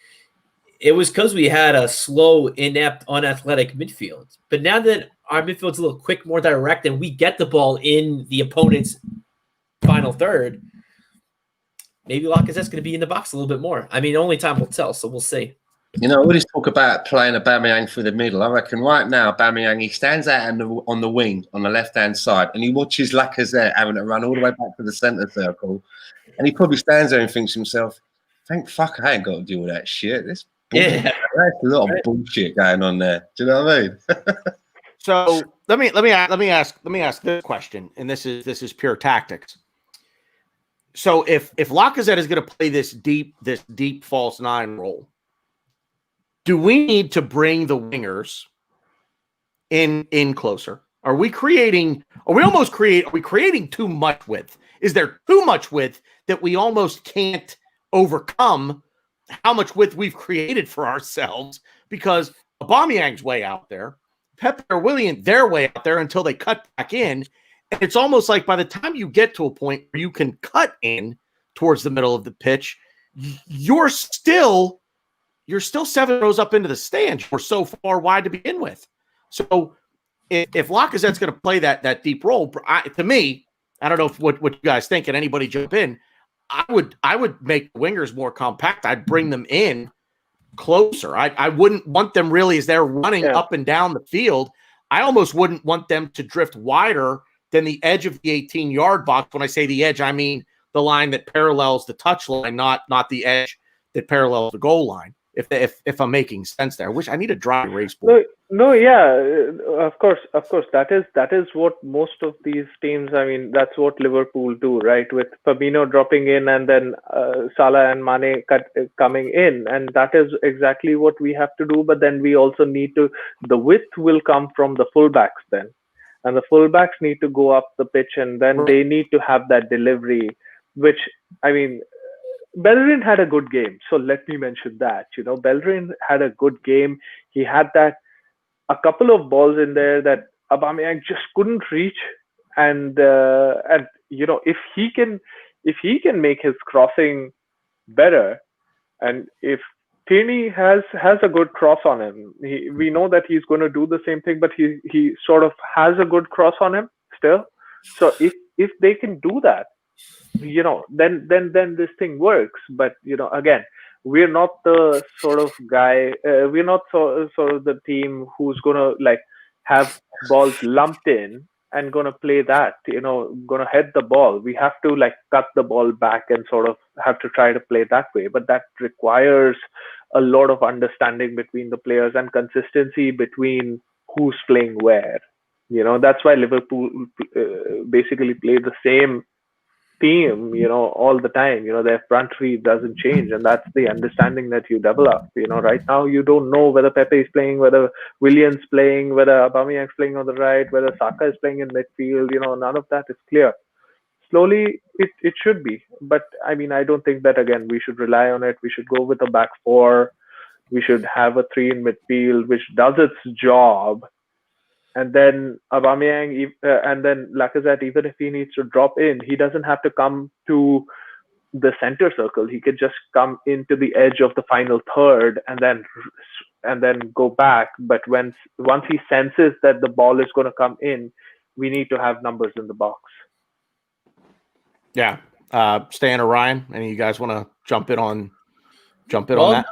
it was because we had a slow, inept, unathletic midfield. But now that our midfield's a little quick, more direct, and we get the ball in the opponent's final third, maybe Lacazette's going to be in the box a little bit more. I mean, only time will tell, so we'll see. All this talk about playing Aubameyang through the middle, I reckon right now, Aubameyang, he stands out on the wing, on the left-hand side, and he watches Lacazette having to run all the way back to the centre circle, and he probably stands there and thinks to himself, thank fuck I ain't got to deal with that shit. That's Yeah. There's a lot of bullshit going on there. Do you know what I mean? So let me ask this question, and this is pure tactics. So if Lacazette is going to play this deep false nine role, do we need to bring the wingers in closer? Are we creating too much width? Is there too much width that we almost can't overcome how much width we've created for ourselves? Because Aubameyang's way out there, Pepe or Willian, they're way out there until they cut back in. And it's almost like by the time you get to a point where you can cut in towards the middle of the pitch, you're still 7 rows up into the stands. We're so far wide to begin with. So if Lacazette's going to play that deep role, to me, I don't know what you guys think, and anybody jump in, I would make the wingers more compact. I'd bring them in closer. I wouldn't want them really as they're running up and down the field. I almost wouldn't want them to drift wider than the edge of the 18-yard box. When I say the edge, I mean the line that parallels the touch line, not the edge that parallels the goal line. If I'm making sense there, I need a dry erase board. No, yeah, of course, that is what most of these teams. I mean, that's what Liverpool do, right? With Fabinho dropping in and then Salah and Mane coming in, and that is exactly what we have to do. But then we also need to. The width will come from the fullbacks then, and the fullbacks need to go up the pitch, and then they need to have that delivery. Which, I mean, Bellerin had a good game, so let me mention that. Bellerin had a good game. He had a couple of balls in there that Aubameyang just couldn't reach, and if he can make his crossing better, and if Tierney has a good cross on him, we know that he's going to do the same thing, but he sort of has a good cross on him still. So if they can do that, then this thing works. But again, we're not the sort of guy. We're not sort of the team who's gonna have balls lumped in and gonna play that. Gonna head the ball. We have to cut the ball back and sort of have to try to play that way. But that requires a lot of understanding between the players and consistency between who's playing where. That's why Liverpool basically play the same team, all the time. Their front three doesn't change, and that's the understanding that you develop. Right now you don't know whether Pepe is playing, whether Willian's playing, whether Aubameyang's playing on the right, whether Saka is playing in midfield. None of that is clear. Slowly it should be, but I mean, I don't think that again we should rely on it. We should go with a back four. We should have a 3 in midfield which does its job. And then Aubameyang and then Lacazette, even if he needs to drop in, he doesn't have to come to the center circle. He could just come into the edge of the final third and then go back. But once he senses that the ball is going to come in, we need to have numbers in the box. Yeah. Stan or Ryan, any of you guys want to jump in on that?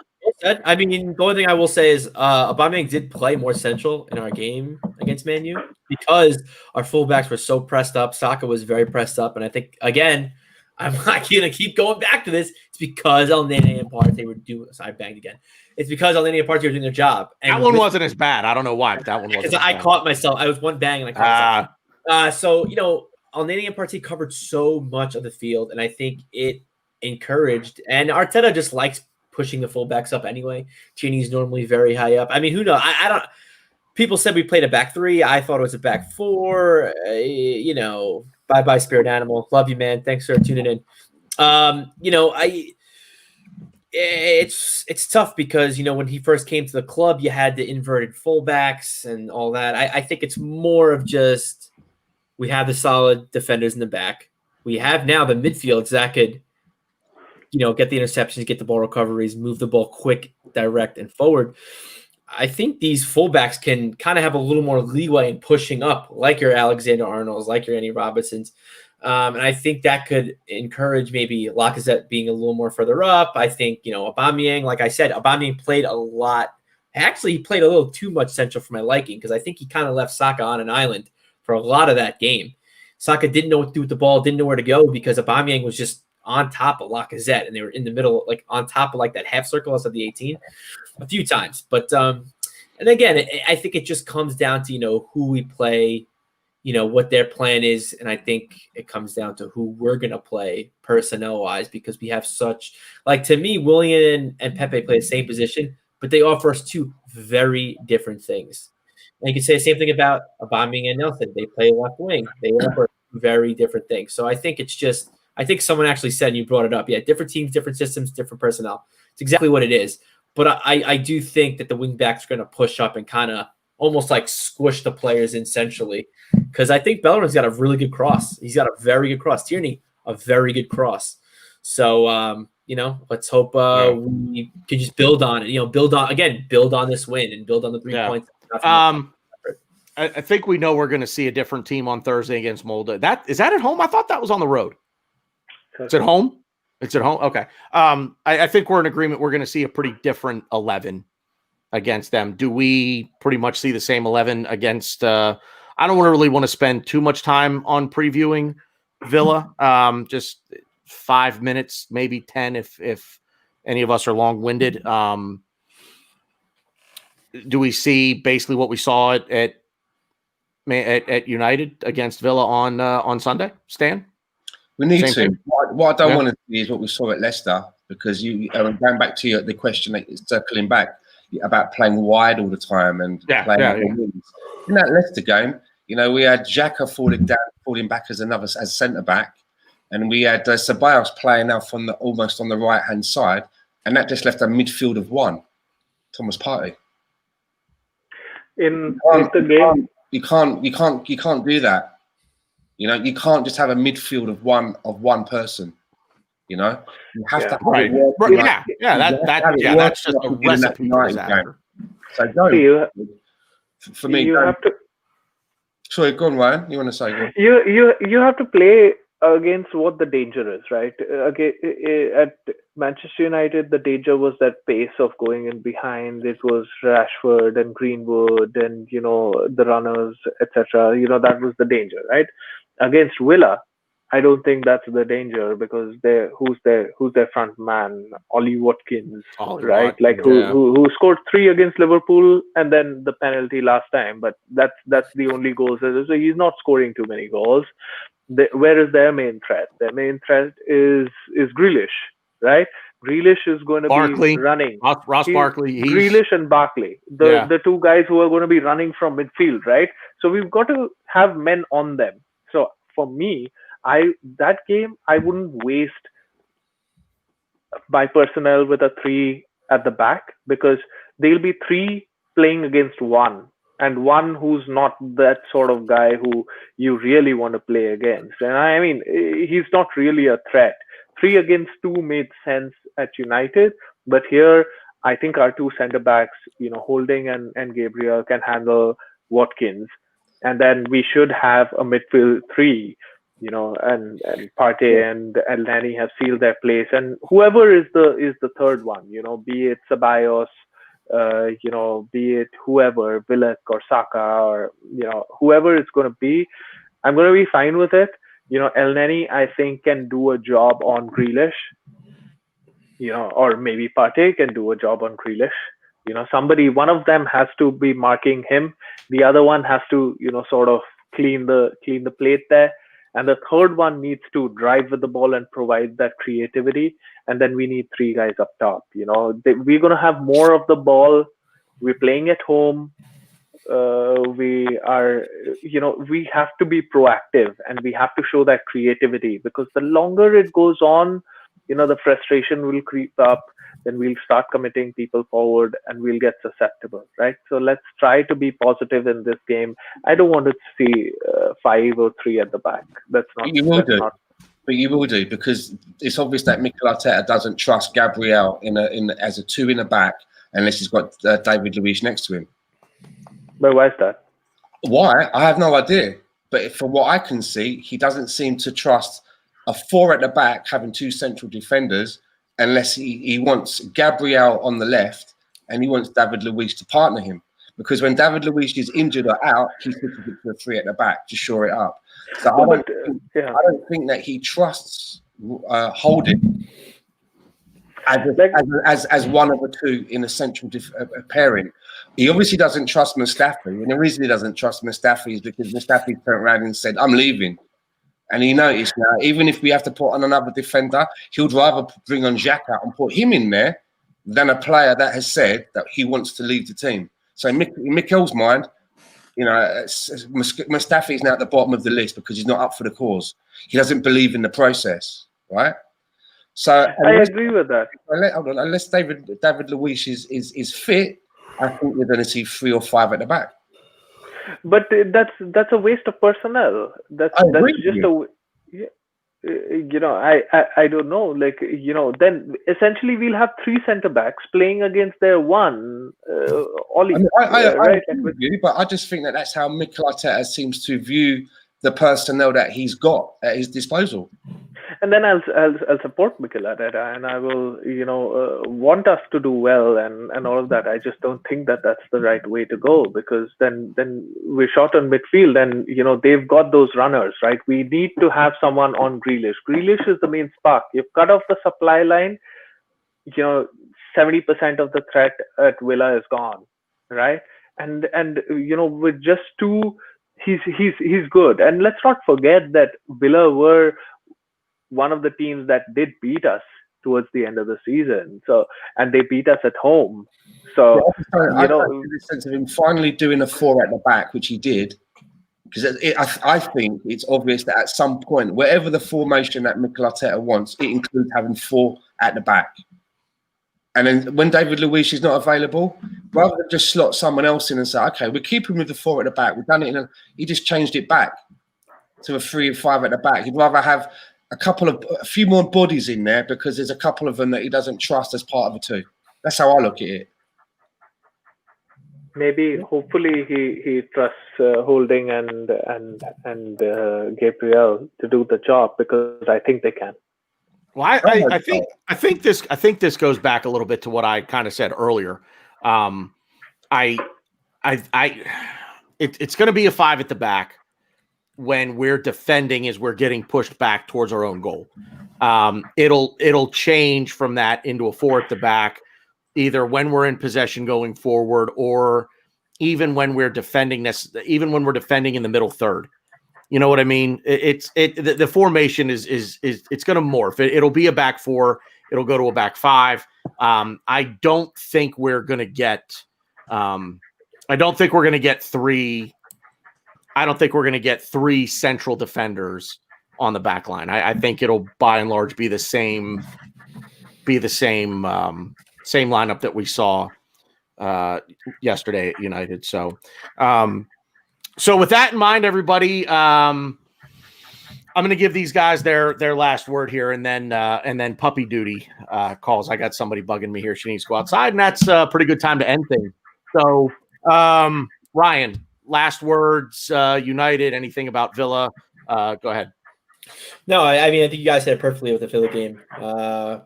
I mean, the only thing I will say is Aubameyang did play more central in our game against Man U because our fullbacks were so pressed up. Saka was very pressed up, and I think again, I'm not gonna keep going back to this. It's because El Nene and Partey were doing. So I banged again. It's because El Nene and Partey were doing their job. And that one wasn't as bad. I don't know why, but that one wasn't. Because I caught myself. I was one bang and I caught myself. So El Nene and Partey covered so much of the field, and I think it encouraged. And Arteta just likes pushing the fullbacks up anyway. Tierney's normally very high up. I mean, who knows? I don't. People said we played a back 3. I thought it was a back 4. Bye Spirit Animal. Love you, man. Thanks for tuning in. It's tough because when he first came to the club, you had the inverted fullbacks and all that. I think it's more of just we have the solid defenders in the back. We have now the midfield that could get the interceptions, get the ball recoveries, move the ball quick, direct, and forward. I think these fullbacks can kind of have a little more leeway in pushing up, like your Alexander-Arnolds, like your Andy Robertsons. And I think that could encourage maybe Lacazette being a little more further up. I think, Aubameyang, like I said, Aubameyang played a lot. Actually, he played a little too much central for my liking because I think he kind of left Saka on an island for a lot of that game. Saka didn't know what to do with the ball, didn't know where to go because Aubameyang was just on top of Lacazette, and they were in the middle, like on top of like that half circle outside the 18 a few times. But and again, I think it just comes down to, who we play, what their plan is. And I think it comes down to who we're going to play personnel wise, because we have such, like, to me, Willian and Pepe play the same position, but they offer us two very different things. And you can say the same thing about Aubameyang and Nelson. They play left wing. They offer very different things. So I think it's just, I think someone actually said, and you brought it up, different teams, different systems, different personnel. It's exactly what it is. But I do think that the wing backs are going to push up and kind of almost like squish the players in centrally, because I think Bellerin's got a really good cross. He's got a very good cross. Tierney, a very good cross. So, let's hope we can just build on it. Build on this win and build on the 3 points. I think we know we're going to see a different team on Thursday against Molde. Is that at home? I thought that was on the road. It's at home? It's at home? Okay. I think we're in agreement. We're going to see a pretty different 11 against them. Do we pretty much see the same 11 against I don't really want to spend too much time on previewing Villa. Just 5 minutes, maybe 10 if any of us are long-winded. Do we see basically what we saw at United against Villa on Sunday, Stan? We need to. What I don't want to see is what we saw at Leicester, because going back to the question, circling back about playing wide all the time and playing wings. In that Leicester game, we had Xhaka falling back as centre back, and we had Ceballos playing out from almost on the right hand side, and that just left a midfield of one. Thomas Partey. In the game, you can't do that. You can't just have a midfield of one person. You have to have it. That's just a recipe for disaster. So for me, you have to. Sorry, go on, Ryan. You want to say? You have to play against what the danger is, right? At Manchester United, the danger was that pace of going in behind. It was Rashford and Greenwood and the runners, etc. That was the danger, right? Against Villa, I don't think that's the danger, because who's their front man? Ollie Watkins, right? Who scored 3 against Liverpool and then the penalty last time, but that's the only goals. So he's not scoring too many goals. Where is their main threat? Their main threat is Grealish, right? Grealish is going to be running. Ross Barkley. Grealish and Barkley, the two guys who are going to be running from midfield, right? So we've got to have men on them. So for me, that game, I wouldn't waste my personnel with a 3 at the back, because they'll be 3 playing against 1, and 1 who's not that sort of guy who you really want to play against. And I mean, he's not really a threat. 3 against 2 made sense at United, but here I think our 2 centre backs, Holding and Gabriel, can handle Watkins, and then we should have a midfield 3. And Partey and Elneny have sealed their place, and whoever is the third one, be it Ceballos, be it whoever, Willock or Saka, or whoever it's going to be, I'm going to be fine with it. Elneny, I think, can do a job on Grealish, or maybe Partey can do a job on Grealish. One of them has to be marking him, the other one has to sort of clean the plate there. And the third one needs to drive with the ball and provide that creativity. And then we need 3 guys up top. We're going to have more of the ball. We're playing at home. We have to be proactive, and we have to show that creativity, because the longer it goes on, the frustration will creep up. Then we'll start committing people forward and we'll get susceptible, right? So let's try to be positive in this game. I don't want to see 5 or 3 at the back. That's not. You will do, but you will do, because it's obvious that Mikel Arteta doesn't trust Gabriel as a 2 in the back unless he's got David Luiz next to him. But why is that? Why? I have no idea. But from what I can see, he doesn't seem to trust a 4 at the back having 2 central defenders, unless he wants Gabriel on the left and he wants David Luiz to partner him. Because when David Luiz is injured or out, he switches it to a 3 at the back to shore it up. So I don't think that he trusts Holding as one of the two in a central pairing. He obviously doesn't trust Mustafi, and the reason he doesn't trust Mustafi is because Mustafi turned around and said, "I'm leaving." And he noticed now, even if we have to put on another defender, he would rather bring on Xhaka and put him in there than a player that has said that he wants to leave the team. So in Mikel's mind, you know, Mustafi is now at the bottom of the list because he's not up for the cause. He doesn't believe in the process, right? So I agree with that. Unless David Luiz is fit, I think we're going to see 3 or 5 at the back. But that's a waste of personnel. That's just I don't know. Like, you know, then essentially we'll have 3 centre backs playing against their one Ollie. I agree with you, but I just think that's how Mikel Arteta seems to view the personnel that he's got at his disposal. And then I'll support Mikel Arteta, and I will, you know, want us to do well and all of that. I just don't think that that's the right way to go, because then we're short on midfield, and you know they've got those runners, right? We need to have someone on Grealish. Grealish is the main spark. You've cut off the supply line, you know, 70% of the threat at Villa is gone, right? And you know, with just 2, he's good. And let's not forget that Villa were one of the teams that did beat us towards the end of the season. So, and they beat us at home. So, yeah, you know, in the sense of him finally doing a 4 at the back, which he did, because I think it's obvious that at some point, wherever the formation that Mikel Arteta wants, it includes having 4 at the back. And then when David Luiz is not available, rather than just slot someone else in and say, okay, we're keeping with the 4 at the back. We've done it he just changed it back to a 3 and 5 at the back. He'd rather have a few more bodies in there because there's a couple of them that he doesn't trust as part of the 2. That's how I look at it. Maybe, hopefully, he trusts Holding and Gabriel to do the job, because I think they can. Well, I think this goes back a little bit to what I kind of said earlier. It's going to be a 5 at the back when we're defending as we're getting pushed back towards our own goal. It'll change from that into a 4 at the back, either when we're in possession going forward, or even when we're defending even when we're defending in the middle third. You know what I mean? The formation is it's going to morph. It'll be a back 4. It'll go to a back 5. I don't think we're going to get 3. I don't think we're going to get 3 central defenders on the back line. I think it'll by and large be the same lineup that we saw yesterday at United. So with that in mind, everybody, I'm going to give these guys their last word here, and then puppy duty calls. I got somebody bugging me here. She needs to go outside, and that's a pretty good time to end things. So, Ryan, last words, United, anything about Villa? Go ahead. No, I mean, I think you guys said it perfectly with the Villa game. I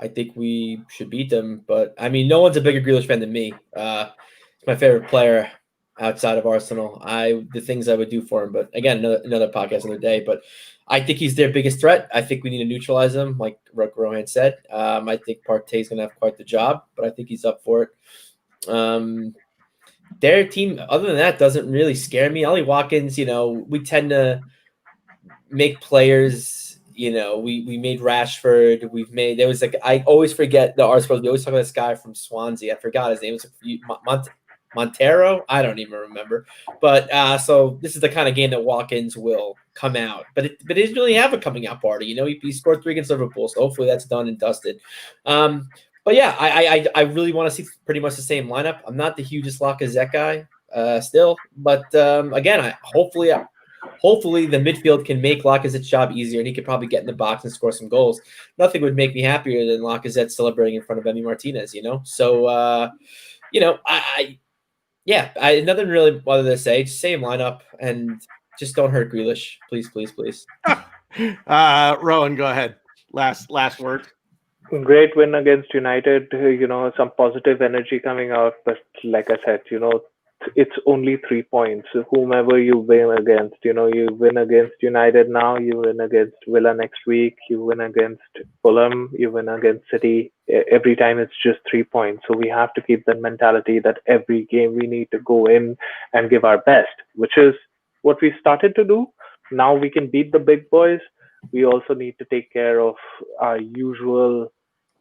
think we should beat them, but I mean, no one's a bigger Grealish fan than me. He's my favorite player outside of Arsenal. The things I would do for him, but again, another podcast another day. But I think he's their biggest threat. I think we need to neutralize him, like Rohan said. I think Partey's going to have quite the job, but I think he's up for it. Their team, other than that, doesn't really scare me. Ollie Watkins, you know, we tend to make players, you know, we made Rashford. There was like, I always forget the Arse Brose. We always talk about this guy from Swansea. I forgot his name. It was Montero. I don't even remember. But so this is the kind of game that Watkins will come out. But it didn't really have a coming out party. You know, he scored 3 against Liverpool. So hopefully that's done and dusted. But yeah, I really want to see pretty much the same lineup. I'm not the hugest Lacazette guy still, but again, hopefully the midfield can make Lacazette's job easier, and he could probably get in the box and score some goals. Nothing would make me happier than Lacazette celebrating in front of Emi Martinez, you know? So, you know, nothing really other to say. Just same lineup, and just don't hurt Grealish. Please, please, please. Rohan, go ahead. Last word. Great win against United, you know, some positive energy coming out. But like I said, you know, it's only 3 points. So whomever you win against, you win against United now, you win against Villa next week, you win against Fulham, you win against City. Every time it's just 3 points. So we have to keep that mentality that every game we need to go in and give our best, which is what we started to do. Now we can beat the big boys. We also need to take care of our usual,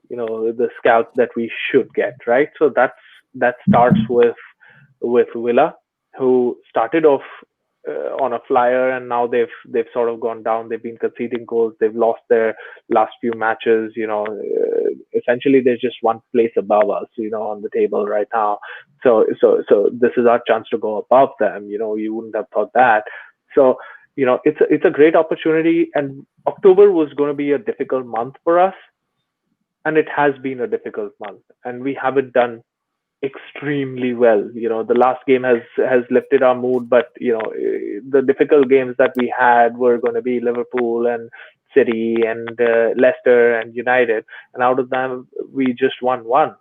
the scouts that we should get, right? So that starts with Villa, who started off on a flyer, and now they've sort of gone down. They've been conceding goals. They've lost their last few matches. Essentially they're just one place above us, on the table right now. So this is our chance to go above them. You wouldn't have thought that. So it's a great opportunity. And October was going to be a difficult month for us, and it has been a difficult month, and we haven't done extremely well. The last game has lifted our mood, but the difficult games that we had were going to be Liverpool and City and Leicester and United, and out of them we just won one.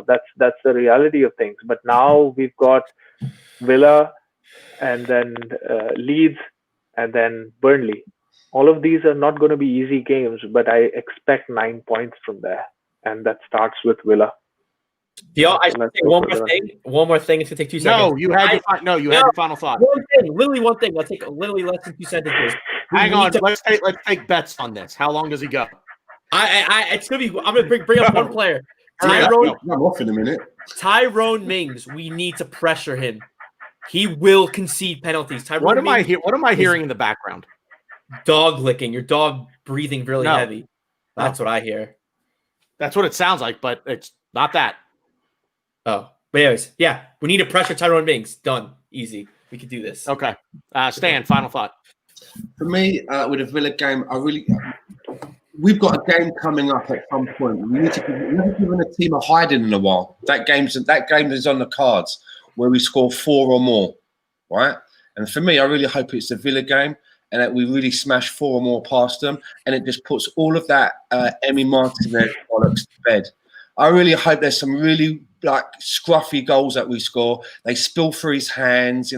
That's the reality of things. But now we've got Villa, and then Leeds, and then Burnley. All of these are not going to be easy games, but I expect 9 points from there, and that starts with Villa. I should say one more thing. One more thing. It's gonna take 2 seconds. No, you had your final thought. One thing, literally one thing. Let's take literally less than 2 sentences. Hang on. Let's take bets on this. How long does he go? It's gonna be. I'm gonna bring up one player. I'm off in a minute. Tyrone Mings. We need to pressure him. He will concede penalties. Tyrone What am I hearing in the background? Dog licking. Your dog breathing really heavy. That's what I hear. That's what it sounds like, but it's not that. Oh, but anyways, yeah, we need to pressure Tyrone Mings. Done. Easy. We can do this. Okay. Stan, final thought. For me, with a Villa game, we've got a game coming up at some point. We haven't given a team a hiding in a while. That game is on the cards where we score 4 or more, right? And for me, I really hope it's the Villa game and that we really smash 4 or more past them, and it just puts all of that Emi Martinez bollocks to bed. I really hope there's some really scruffy goals that we score. They spill through his hands,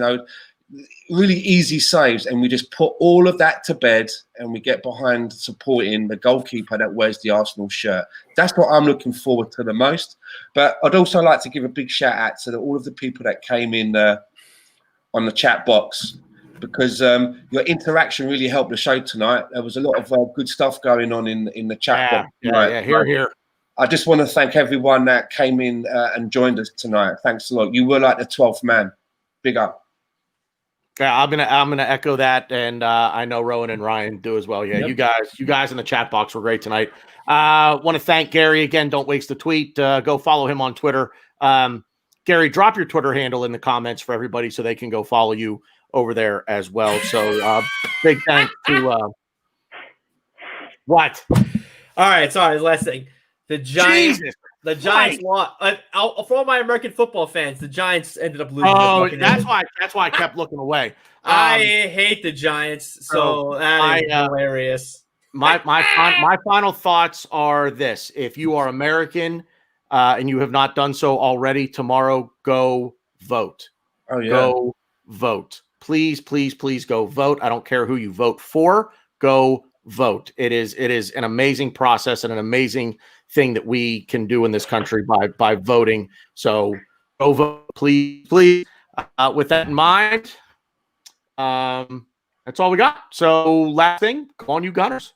really easy saves, and we just put all of that to bed, and we get behind supporting the goalkeeper that wears the Arsenal shirt. That's what I'm looking forward to the most. But I'd also like to give a big shout out to all of the people that came in on the chat box, because your interaction really helped the show tonight. There was a lot of good stuff going on in the chat box tonight. Yeah, here. I just want to thank everyone that came in and joined us tonight. Thanks a lot. You were like the 12th man. Big up. Yeah, I'm gonna echo that, and I know Rowan and Ryan do as well. Yeah, yep. You guys in the chat box were great tonight. Want to thank Gary again. Don't waste the tweet. Go follow him on Twitter. Gary, drop your Twitter handle in the comments for everybody so they can go follow you over there as well. So big thanks to what? All right, sorry, last thing. The Giants. Jesus. The Giants lost. For all my American football fans, the Giants ended up losing. Oh, that's why I kept looking away. I hate the Giants, so that is hilarious. My final thoughts are this: if you are American and you have not done so already, tomorrow go vote. Oh yeah, go vote. Please, please, please go vote. I don't care who you vote for. Go vote. It is an amazing process and an amazing thing that we can do in this country by voting. So go vote, please. With that in mind, that's all we got. So last thing, go on, you Gunners.